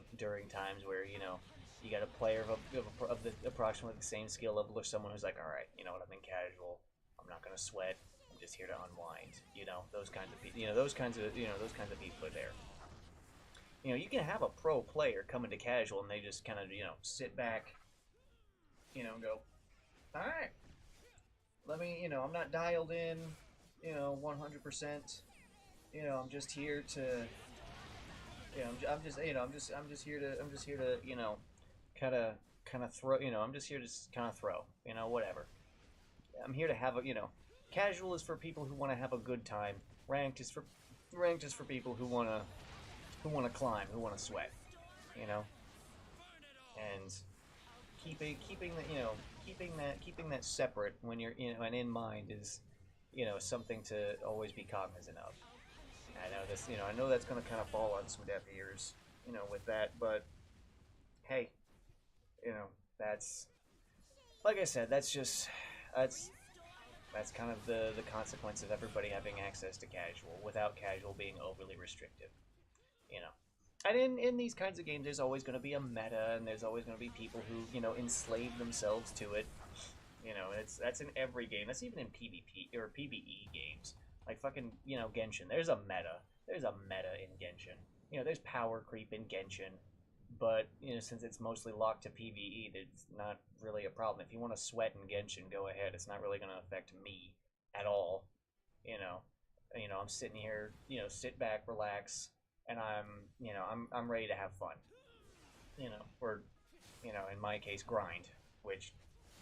times where you know you got a player of the approximately the same skill level or someone who's like, all right, you know what, I'm in casual, I'm not gonna sweat, I'm just here to unwind. You know, those kinds of people. You know, those kinds of people are there. You know, you can have a pro player come into casual and they just kind of sit back, and go, all right, let me, I'm not dialed in, 100%. I'm just here to, I'm just here to, kind of throw, I'm just here to kind of throw, whatever. I'm here to have a, casual is for people who want to have a good time. Ranked is for people who want to climb, who want to sweat, you know, and keeping that separate when you're and in mind is something to always be cognizant of. I know this, I know that's going to kind of fall on some deaf ears, with that, but hey, that's like I said, that's that's kind of the consequence of everybody having access to casual without casual being overly restrictive, you know. And in these kinds of games, there's always going to be a meta, and there's always going to be people who enslave themselves to it. And that's in every game. That's even in PvP or PvE games, like fucking Genshin. There's a meta. There's a meta in Genshin. There's power creep in Genshin, but since it's mostly locked to PvE, it's not really a problem. If you want to sweat in Genshin, go ahead. It's not really going to affect me at all. You know, I'm sitting here. Sit back, relax, and I'm ready to have fun. Or in my case, grind, which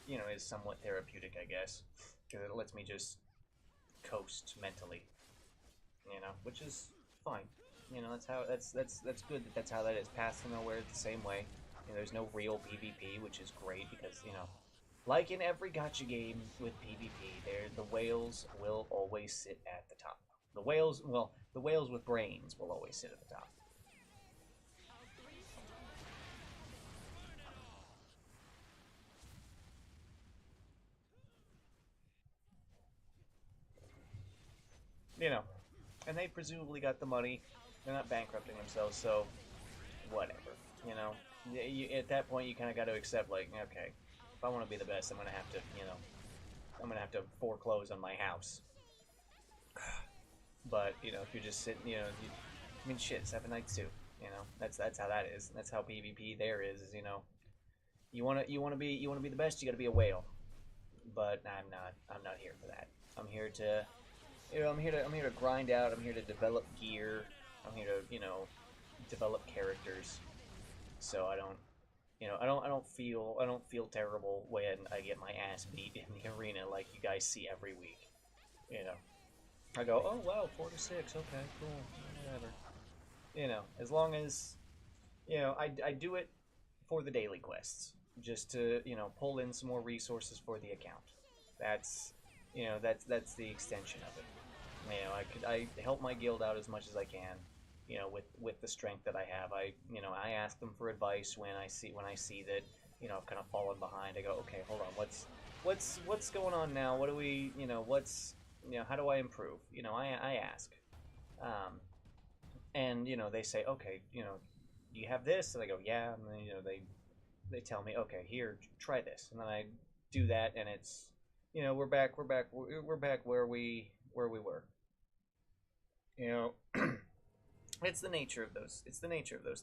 is somewhat therapeutic, I guess, because it lets me just coast mentally. Which is fine. That's good that's how that is. Path to Nowhere is the same way. There's no real PvP, which is great because like in every gotcha game with PvP, the whales will always sit at the top. The whales with brains will always sit at the top. And they presumably got the money. They're not bankrupting themselves, so whatever. At that point, you kind of got to accept, like, okay, if I want to be the best, I'm gonna have to, foreclose on my house. But if you're just sitting, I mean, shit, Seven Nights too. That's how that is. That's how PvP there is you wanna be the best, you gotta be a whale. But I'm not here for that. I'm here to I'm here to grind out. I'm here to develop gear. I'm here to develop characters. So I don't feel terrible when I get my ass beat in the arena like you guys see every week. You know, I go, oh wow, 4 to 6, okay, cool, whatever. As long as I do it for the daily quests, just to pull in some more resources for the account. That's that's the extension of it. I help my guild out as much as I can. With the strength that I have, I ask them for advice when I see that I've kind of fallen behind. I go, okay, hold on, what's going on now? What do we what's how do I improve? I ask, and they say, okay, do you have this? And I go, yeah, and then they tell me, okay, here, try this, and then I do that, and it's we're back where we were. You know, it's the nature of those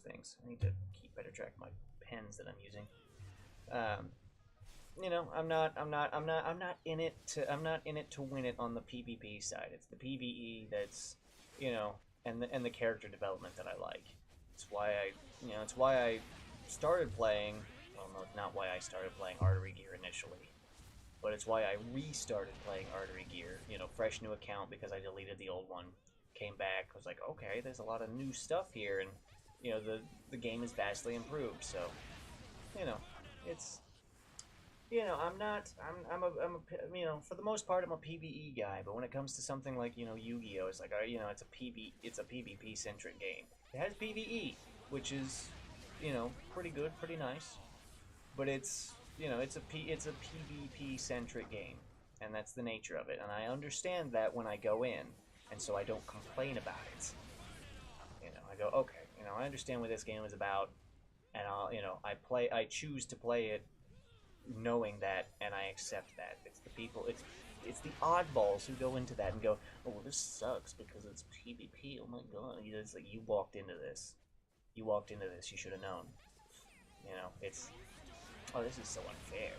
things. I need to keep better track of my pens that I'm using. Um, I'm not in it to win it on the PvP side. It's the PvE that's and the character development that I like. It's why I started playing. Well, no, not why I started playing Artery Gear initially, but it's why I restarted playing Artery Gear. Fresh new account because I deleted the old one. Came back, was like, okay, there's a lot of new stuff here, and the game is vastly improved. So, it's you know, you know, for the most part, I'm a PvE guy. But when it comes to something like, you know, Yu-Gi-Oh, it's like, you know, it's a PvP centric game. It has PvE, which is, you know, pretty good, pretty nice. But it's, you know, it's a PvP centric game, and that's the nature of it. And I understand that when I go in, and so I don't complain about it. You know, I go, okay, you know, I understand what this game is about, and you know, I choose to play it knowing that, and I accept that. It's the people, it's the oddballs who go into that and go, oh, well, this sucks because it's PvP. Oh my god, it's like you walked into this. You walked into this. You should have known. You know, it's oh, this is so unfair.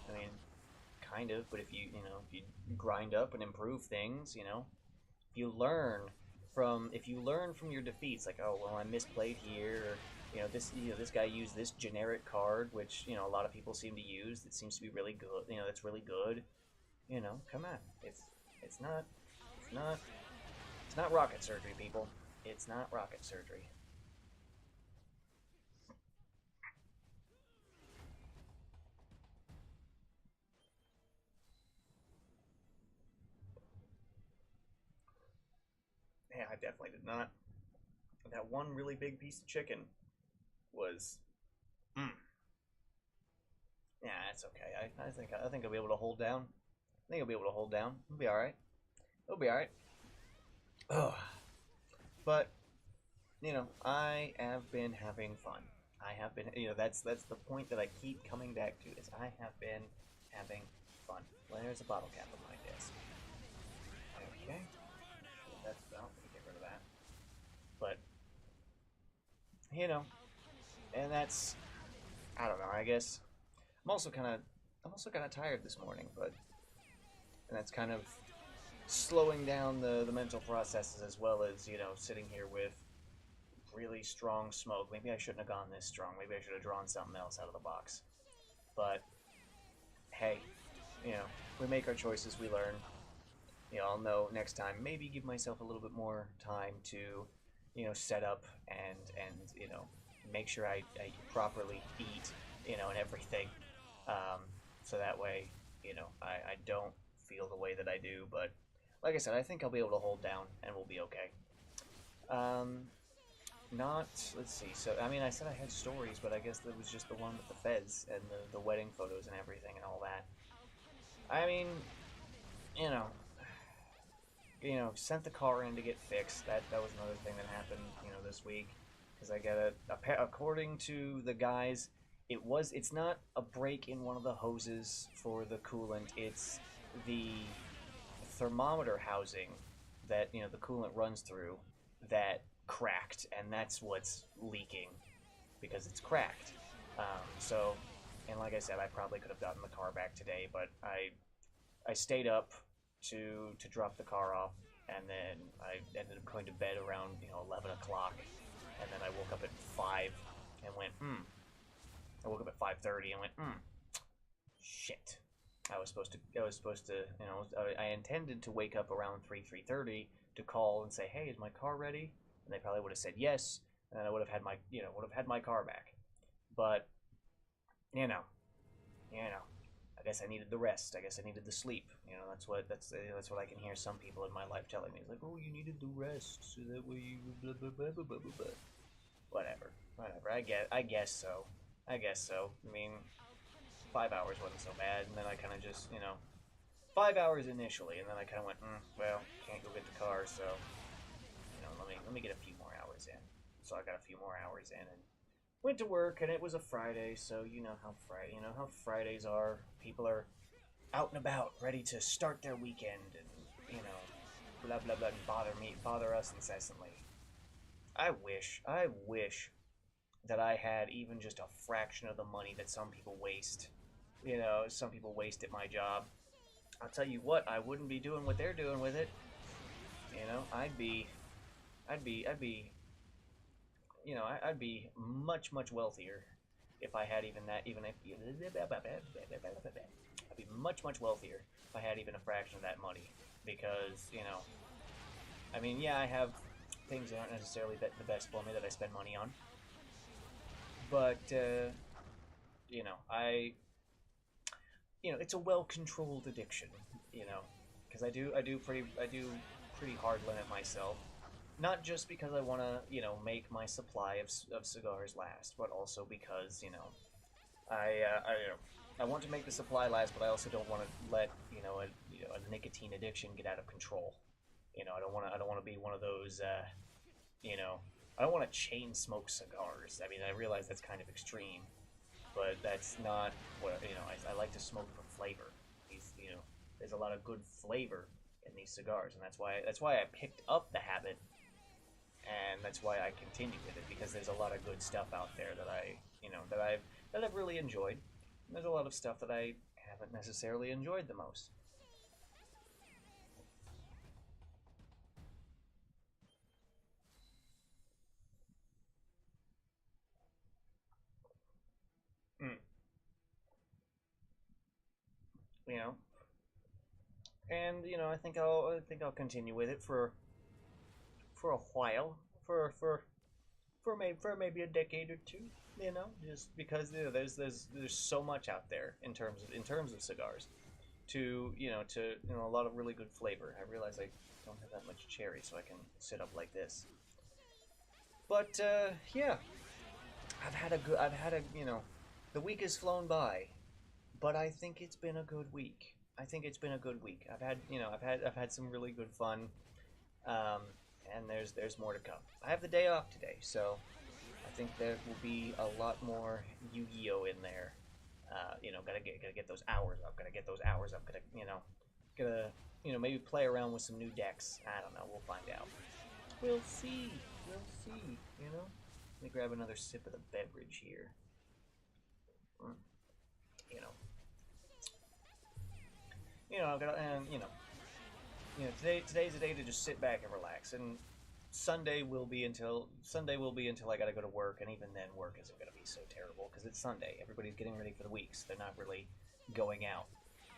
I mean, kind of, but if you grind up and improve things, you know, you learn if you learn from your defeats, like, oh well, I misplayed here, or you know this guy used this generic card, which you know a lot of people seem to use. That seems to be really good. You know, that's really good. You know, come on, it's not it's not it's not rocket surgery, people. It's not rocket surgery. Yeah, I definitely did not. That one really big piece of chicken was, mm, yeah, it's okay. I think I'll be able to hold down. I think I'll be able to hold down. It'll be all right. It'll be all right. Ugh. But you know, I have been having fun. I have been, you know, that's the point that I keep coming back to. Is I have been having fun. Well, there's a bottle cap on my desk. Okay, that's well, let me get rid of that. But you know, and that's I don't know. I guess I'm also kind of tired this morning, but and that's kind of slowing down the mental processes as well as you know sitting here with really strong smoke. Maybe I shouldn't have gone this strong. Maybe I should have drawn something else out of the box. But hey, you know, we make our choices, we learn. You know, I'll know next time. Maybe give myself a little bit more time to, you know, set up and you know make sure I properly eat, you know, and everything. Um, so that way, you know, I don't feel the way that I do. But like I said, I think I'll be able to hold down and we'll be okay. Um, Not, let's see. So, I mean, I said I had stories, but I guess that was just the one with the feds and the wedding photos and everything and all that. I mean, you know, sent the car in to get fixed. That was another thing that happened, you know, this week because I got according to the guys, it's not a break in one of the hoses for the coolant. It's the thermometer housing that you know the coolant runs through that cracked, and that's what's leaking because it's cracked. So, and like I said, I probably could have gotten the car back today, but I stayed up to drop the car off, and then I ended up going to bed around 11 o'clock, and then I woke up at 5 and went I woke up at 5:30 and went shit. I was supposed to I intended to wake up around 3:30 to call and say, hey, is my car ready? And they probably would have said yes, and then I would have had my car back. But you know, I guess I needed the rest. I guess I needed the sleep. That's what I can hear some people in my life telling me. It's like, oh, you needed the rest so that way you blah blah blah blah blah blah. Blah. Whatever. I guess so. I guess so. I mean, 5 hours wasn't so bad, and then I kind of just 5 hours initially, and then I kind of went, well, can't go get the car, so let me get a few more hours in. So I got a few more hours in and went to work, and it was a Friday, so you know how Fridays are. People are out and about, ready to start their weekend, and blah blah blah, and bother us incessantly. I wish that I had even just a fraction of the money that some people waste. Some people waste at my job. I'll tell you what, I wouldn't be doing what they're doing with it. I'd be much wealthier if I had even that. Even if I'd be much wealthier if I had even a fraction of that money, because I mean, yeah, I have things that aren't necessarily the best for me that I spend money on, but I it's a well-controlled addiction, because I do pretty hard limit myself, not just because I want to, make my supply of cigars last, but also because, I want to make the supply last, but I also don't want to let, a nicotine addiction get out of control. I don't want to be one of those, you know, I don't want to chain smoke cigars. I mean, I realize that's kind of extreme, but that's not what I like to smoke for flavor. There's a lot of good flavor in these cigars, and that's why I picked up the habit, and that's why I continue with it, because there's a lot of good stuff out there that I've really enjoyed. And there's a lot of stuff that I haven't necessarily enjoyed the most. Mm, you know, and I think I'll continue with it for a while, for maybe a decade or two. Just because there's so much out there in terms of cigars, to a lot of really good flavor. I realize I don't have that much cherry, so I can sit up like this. But yeah, the week has flown by, but I think it's been a good week. I think it's been a good week. I've had some really good fun, um, and there's more to come. I have the day off today, so I think there will be a lot more Yu-Gi-Oh in there. Gotta get those hours up. Gotta get those hours up. Gotta maybe play around with some new decks. I don't know. We'll find out. We'll see. We'll see. Let me grab another sip of the beverage here. Mm, You know. I've got and today's a day to just sit back and relax. And Sunday will be until I gotta go to work, and even then, work isn't gonna be so terrible because it's Sunday. Everybody's getting ready for the week, so they're not really going out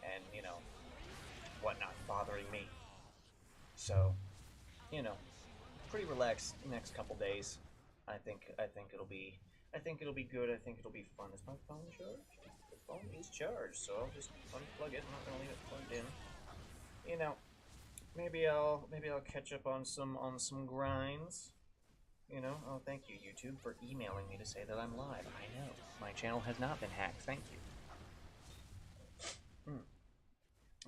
and whatnot, bothering me. So you know, pretty relaxed next couple days. I think it'll be good. I think it'll be fun. Is my phone charged? The phone is charged, so I'll just unplug it. I'm not gonna leave it plugged in. You know, maybe I'll catch up on some grinds. Oh, thank you, YouTube, for emailing me to say that I'm live. I know my channel has not been hacked. Thank you. Hmm.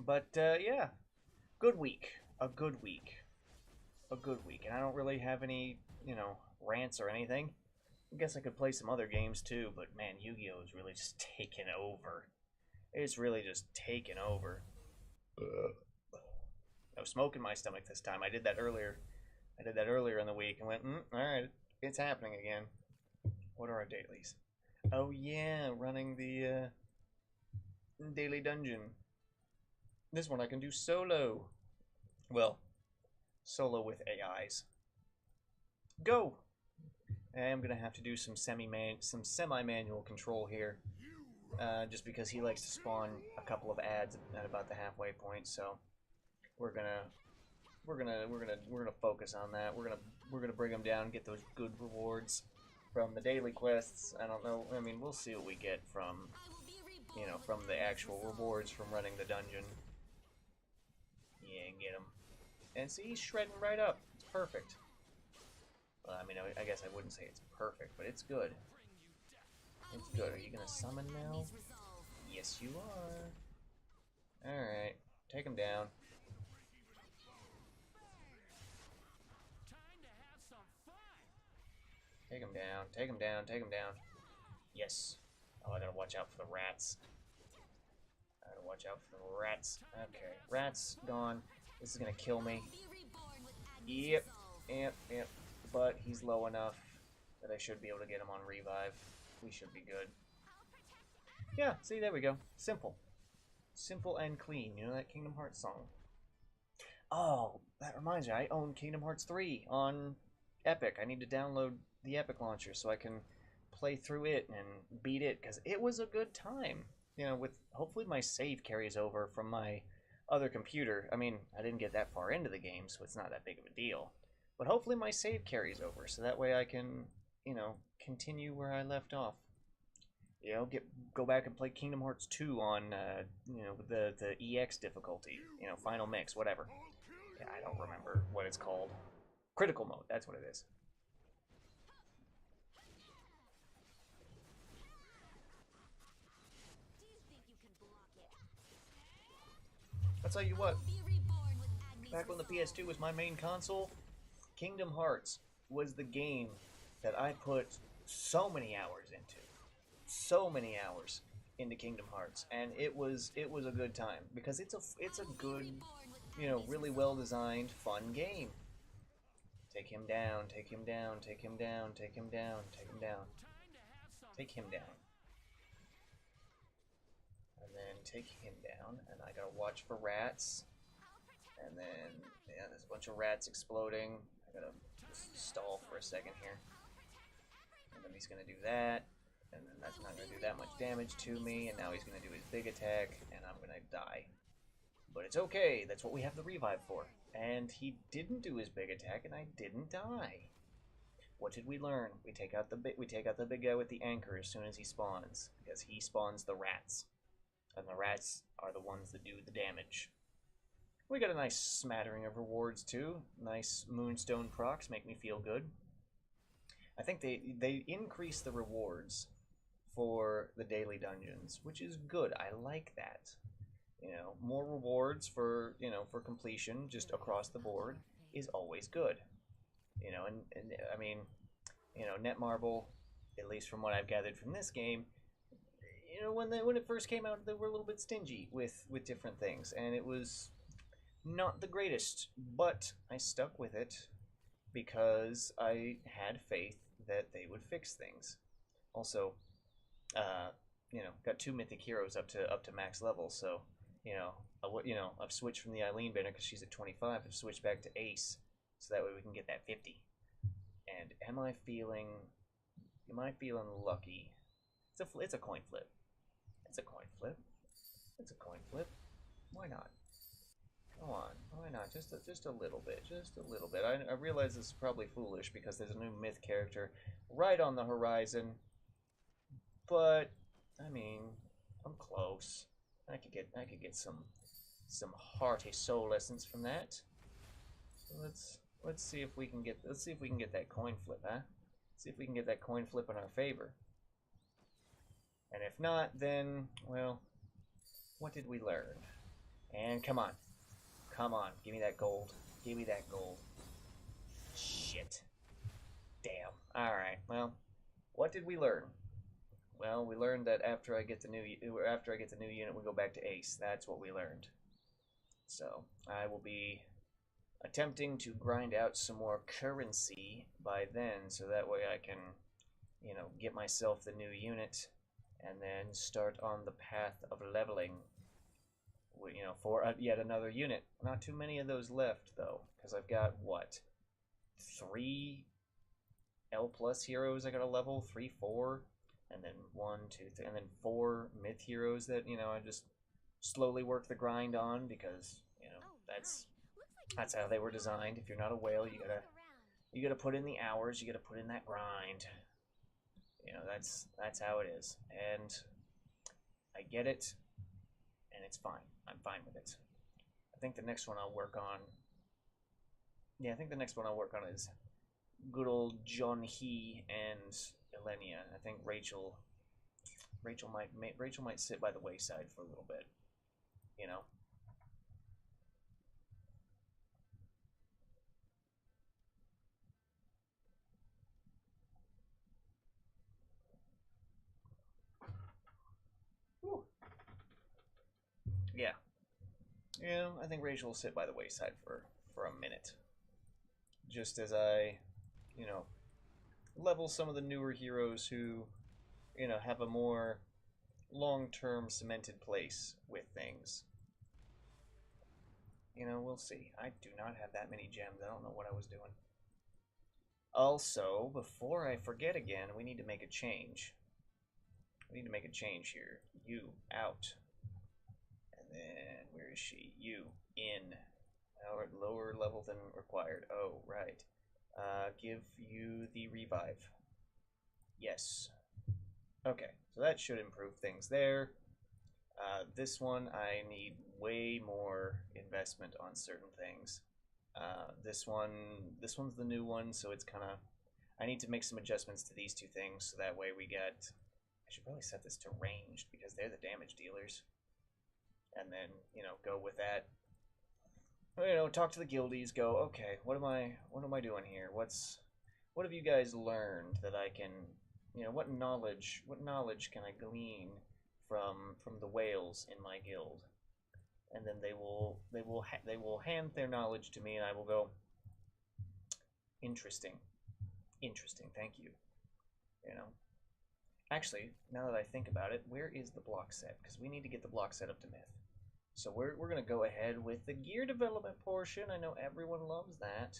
But yeah, good week. A good week. A good week. And I don't really have any rants or anything. I guess I could play some other games too, but man, Yu-Gi-Oh is really just taken over. It's really just taken over. No smoke in my stomach this time. I did that earlier. I did that earlier in the week and went, all right, it's happening again. What are our dailies? Oh yeah, running the daily dungeon. This one I can do solo. Well, solo with AIs. Go. I am gonna have to do some semi-manual control here, just because he likes to spawn a couple of ads at about the halfway point. So we're gonna we're gonna focus on that. We're gonna bring him down, get those good rewards from the daily quests. I don't know. I mean, we'll see what we get from the actual rewards from running the dungeon. Yeah, get him. And see, he's shredding right up. It's perfect. Well, I mean, I guess I wouldn't say it's perfect, but it's good. It's good. Are you gonna summon now? Yes, you are. Alright. Take him down. Take him down. Take him down. Take him down. Yes. Oh, I gotta watch out for the rats. I gotta watch out for the rats. Okay. Rats gone. This is gonna kill me. Yep. Yep. Yep. But he's low enough that I should be able to get him on revive. We should be good. Yeah, see, there we go. Simple. Simple and clean. You know that Kingdom Hearts song? Oh, that reminds me. I own Kingdom Hearts 3 on Epic. I need to download the Epic launcher so I can play through it and beat it, because it was a good time. With hopefully my save carries over from my other computer. I mean, I didn't get that far into the game, so it's not that big of a deal. But hopefully my save carries over, so that way I can, continue where I left off. You know, go back and play Kingdom Hearts 2 on you know, the EX difficulty. You know, final mix, whatever. Yeah, I don't remember what it's called. Critical mode, that's what it is.
Do you think you can block it?
I'll tell you what,
Be reborn with Agni's
back when the
resolve.
PS2 was my main console, Kingdom Hearts was the game that I put so many hours into. So many hours into Kingdom Hearts, and it was a good time because it's a good, you know, really well designed, fun game. Take him down, take him down, take him down, take him down, take him down. Take him down. And then take him down, and I gotta watch for rats. And then, yeah, there's a bunch of rats exploding. I gotta just stall for a second here. And then he's gonna do that. And then that's not gonna do that much damage to me. And now he's gonna do his big attack, and I'm gonna die. But it's okay, that's what we have the revive for. And he didn't do his big attack, and I didn't die. What did we learn? We take out the big guy with the anchor as soon as he spawns, because he spawns the rats, and the rats are the ones that do the damage. We got a nice smattering of rewards too. Nice moonstone procs make me feel good. I think they increase the rewards for the daily dungeons, which is good. I like that. You know, more rewards for, you know, for completion just across the board is always good. You know, and I mean, you know, Netmarble, at least from what I've gathered from this game, you know, when it first came out, they were a little bit stingy with different things, and it was not the greatest. But I stuck with it because I had faith that they would fix things. Also, uh, you know, got 2 mythic heroes up to max level, so you know, I've switched from the Eileen banner because she's at 25. I've switched back to Ace, so that way we can get that 50. And am I feeling lucky? It's a coin flip. It's a coin flip. It's a coin flip. Why not? Come on, why not? Just a little bit, just a little bit. I realize this is probably foolish because there's a new myth character right on the horizon, but I mean, I'm close. I could get some hearty soul essence from that. So let's see if we can get that coin flip, huh? See if we can get that coin flip in our favor. And if not, then well, what did we learn? And come on, give me that gold. Give me that gold. Shit. Damn. All right. Well, what did we learn? Well, we learned that after I get the new unit, we go back to Ace. That's what we learned. So I will be attempting to grind out some more currency by then, so that way I can, you know, get myself the new unit, and then start on the path of leveling. You know, for yet another unit. Not too many of those left though, because I've got what, 3 L plus heroes I gotta level, 3, 4, and then 1, 2, 3, and then 4 myth heroes that, you know, I just slowly work the grind on because, you know, that's how they were designed. If you're not a whale, you gotta put in the hours, you gotta put in that grind. You know, that's how it is, and I get it, and it's fine. I'm fine with it. I think the next one I'll work on. Yeah, I think the next one I'll work on is good old John He and Elenia. I think Rachel might sit by the wayside for a little bit. You know. Whew. Yeah. Yeah, I think Rachel will sit by the wayside for a minute. Just as I, you know, level some of the newer heroes who, you know, have a more long-term cemented place with things. You know, we'll see. I do not have that many gems. I don't know what I was doing. Also, before I forget again, we need to make a change. We need to make a change here. You, out. And then, where is she? You, in. Lower level than required. Oh, right. Give you the revive. Yes. Okay, So that should improve things there. This one, I need way more investment on certain things. This one's the new one, so it's kind of. I need to make some adjustments to these two things, so that way we get. I should probably set this to ranged because they're the damage dealers, and then go with that. Talk to the guildies. Go, okay, what am I doing here? What have you guys learned that I can, what knowledge can I glean from the whales in my guild? And then they will hand their knowledge to me, and I will go, interesting, thank you. Actually, now that I think about it, where is the block set? Because we need to get the block set up to myth. So we're gonna go ahead with the gear development portion. I know everyone loves that.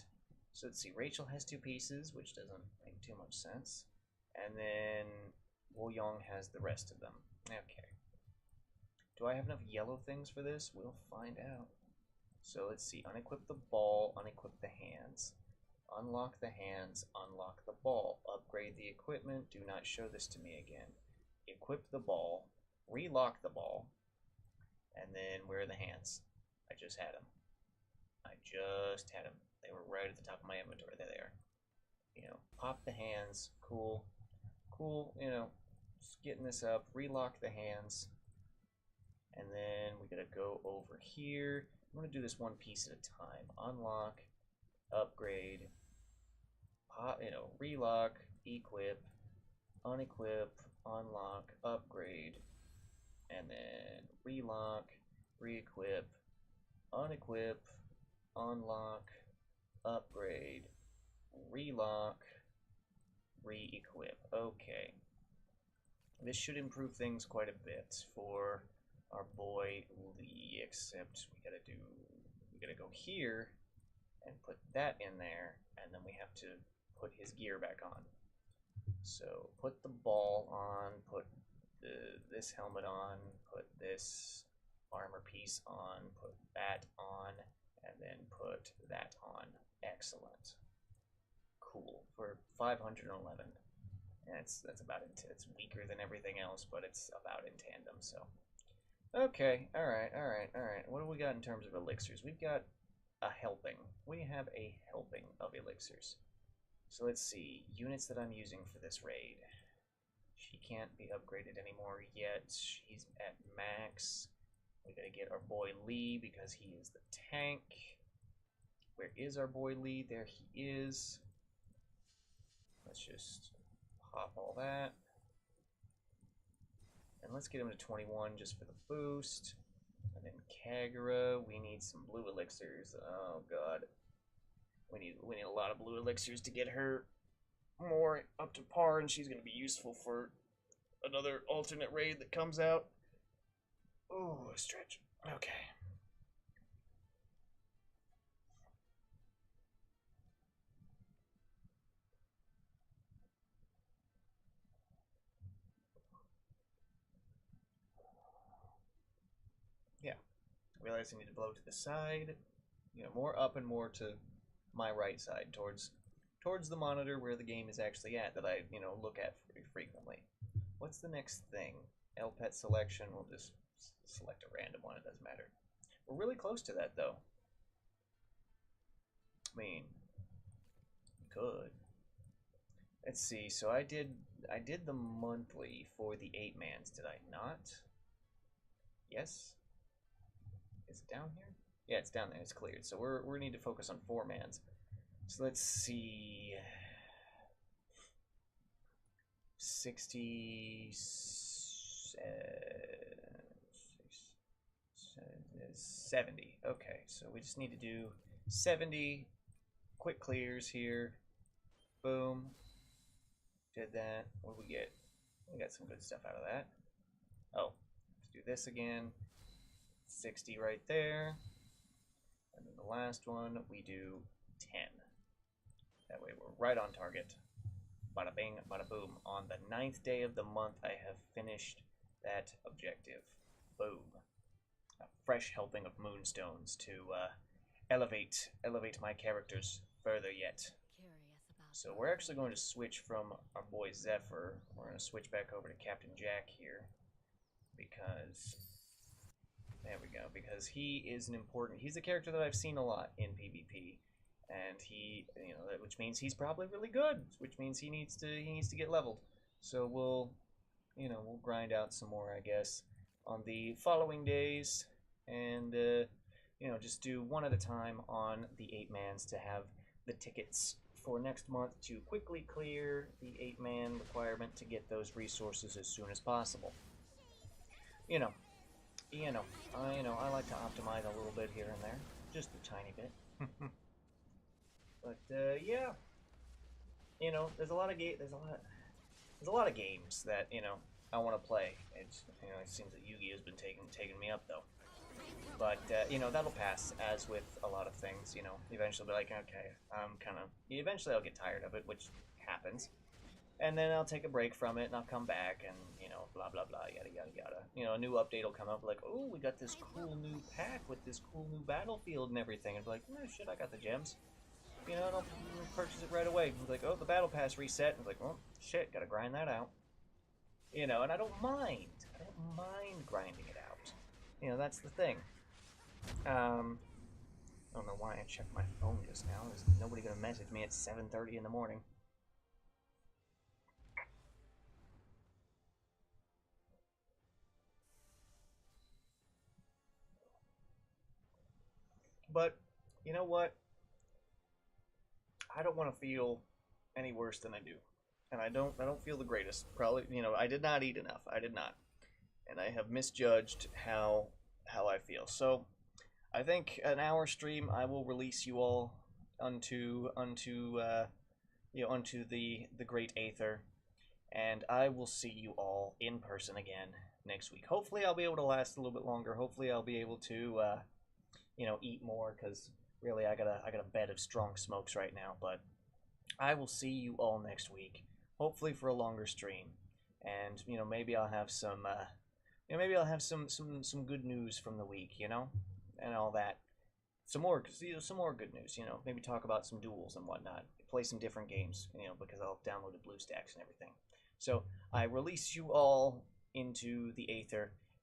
So let's see, Rachel has 2 pieces, which doesn't make too much sense. And then Woyong has the rest of them. Okay. Do I have enough yellow things for this? We'll find out. So let's see, unequip the ball, unequip the hands. Unlock the hands, unlock the ball. Upgrade the equipment, do not show this to me again. Equip the ball, relock the ball, and then where are the hands? I just had them. They were right at the top of my inventory. There they are. Pop the hands. Cool. Just getting this up. Relock the hands. And then we gotta go over here. I'm gonna do this one piece at a time. Unlock, upgrade, relock, equip, unequip, unlock, upgrade, and then relock, re-equip, unequip, unlock, upgrade, relock, re-equip. Okay. This should improve things quite a bit for our boy Lee, except we gotta go here and put that in there, and then we have to put his gear back on. So put the ball on, put this helmet on, put this armor piece on, put that on, and then put that on. Excellent. Cool. For 511. And that's about it. It's weaker than everything else, but it's about in tandem, so. Okay, alright. What do we got in terms of elixirs? We've got a helping. We have a helping of elixirs. So let's see. Units that I'm using for this raid. She can't be upgraded anymore yet. She's at max. We gotta get our boy Lee because he is the tank. Where is our boy Lee? There he is. Let's just pop all that. And let's get him to 21 just for the boost. And then Kagura, we need some blue elixirs. Oh god. We need a lot of blue elixirs to get her more up to par, and she's gonna be useful for another alternate raid that comes out. Oh, stretch. Okay. Yeah. I realize I need to blow to the side. More up and more to my right side, towards the monitor where the game is actually at, that I, look at frequently. What's the next thing? L-Pet selection. We'll just select a random one. It doesn't matter. We're really close to that, though. I mean, we could. Let's see. So I did the monthly for the 8-mans, did I not? Yes. Is it down here? Yeah, it's down there. It's cleared. So we need to focus on 4-mans. So let's see. 60. 70. Okay, so we just need to do 70 quick clears here. Boom. Did that. What do we get? We got some good stuff out of that. Oh, let's do this again. 60 right there. And then the last one, we do 10. That way we're right on target. Bada bing, bada boom. On the 9th day of the month, I have finished that objective. Boom. A fresh helping of moonstones to elevate my characters further yet.
Curious about
So we're actually going to switch from our boy Zephyr. We're going to switch back over to Captain Jack here. Because, there we go, because he is an important, he's a character that I've seen a lot in PvP. And he, you know, which means he's probably really good, which means he needs to get leveled. So we'll, you know, we'll grind out some more, I guess, on the following days, and you know, just do one at a time on the 8-mans to have the tickets for next month to quickly clear the 8-man requirement to get those resources as soon as possible. You know, I like to optimize a little bit here and there, just a tiny bit. But yeah, you know, there's a lot of games that, you know, I want to play. It's, you know, it seems that Yu-Gi has been taking me up though. But you know, that'll pass. As with a lot of things, you know, eventually I'll be like, okay, I'm kind of. Eventually, I'll get tired of it, which happens, and then I'll take a break from it, and I'll come back, and you know, blah blah blah, yada yada yada. You know, a new update will come up, like, oh, we got this cool new pack with this cool new battlefield and everything, and be like, oh shit, I got the gems. You know, and I'll purchase it right away. And be like, oh, the battle pass reset, and be like, oh shit, gotta grind that out. You know, and I don't mind. I don't mind grinding it out. You know, that's the thing. I don't know why I checked my phone just now. There's nobody gonna message me at 7:30 in the morning. But you know what? I don't want to feel any worse than I do, and I don't feel the greatest. Probably, you know, I did not eat enough. I did not, and I have misjudged how I feel. So I think an hour stream I will release you all onto the great aether, and I will see you all in person again next week. Hopefully I'll be able to last a little bit longer. Hopefully I'll be able to you know, eat more, because really I got a bed of strong smokes right now. But I will see you all next week, hopefully for a longer stream, and you know, maybe I'll have some you know, maybe I'll have some good news from the week, you know, and all that. Some more, you know, some more good news, you know. Maybe talk about some duels and whatnot. Play some different games, you know, because I'll download the BlueStacks and everything. So I release you all into the aether,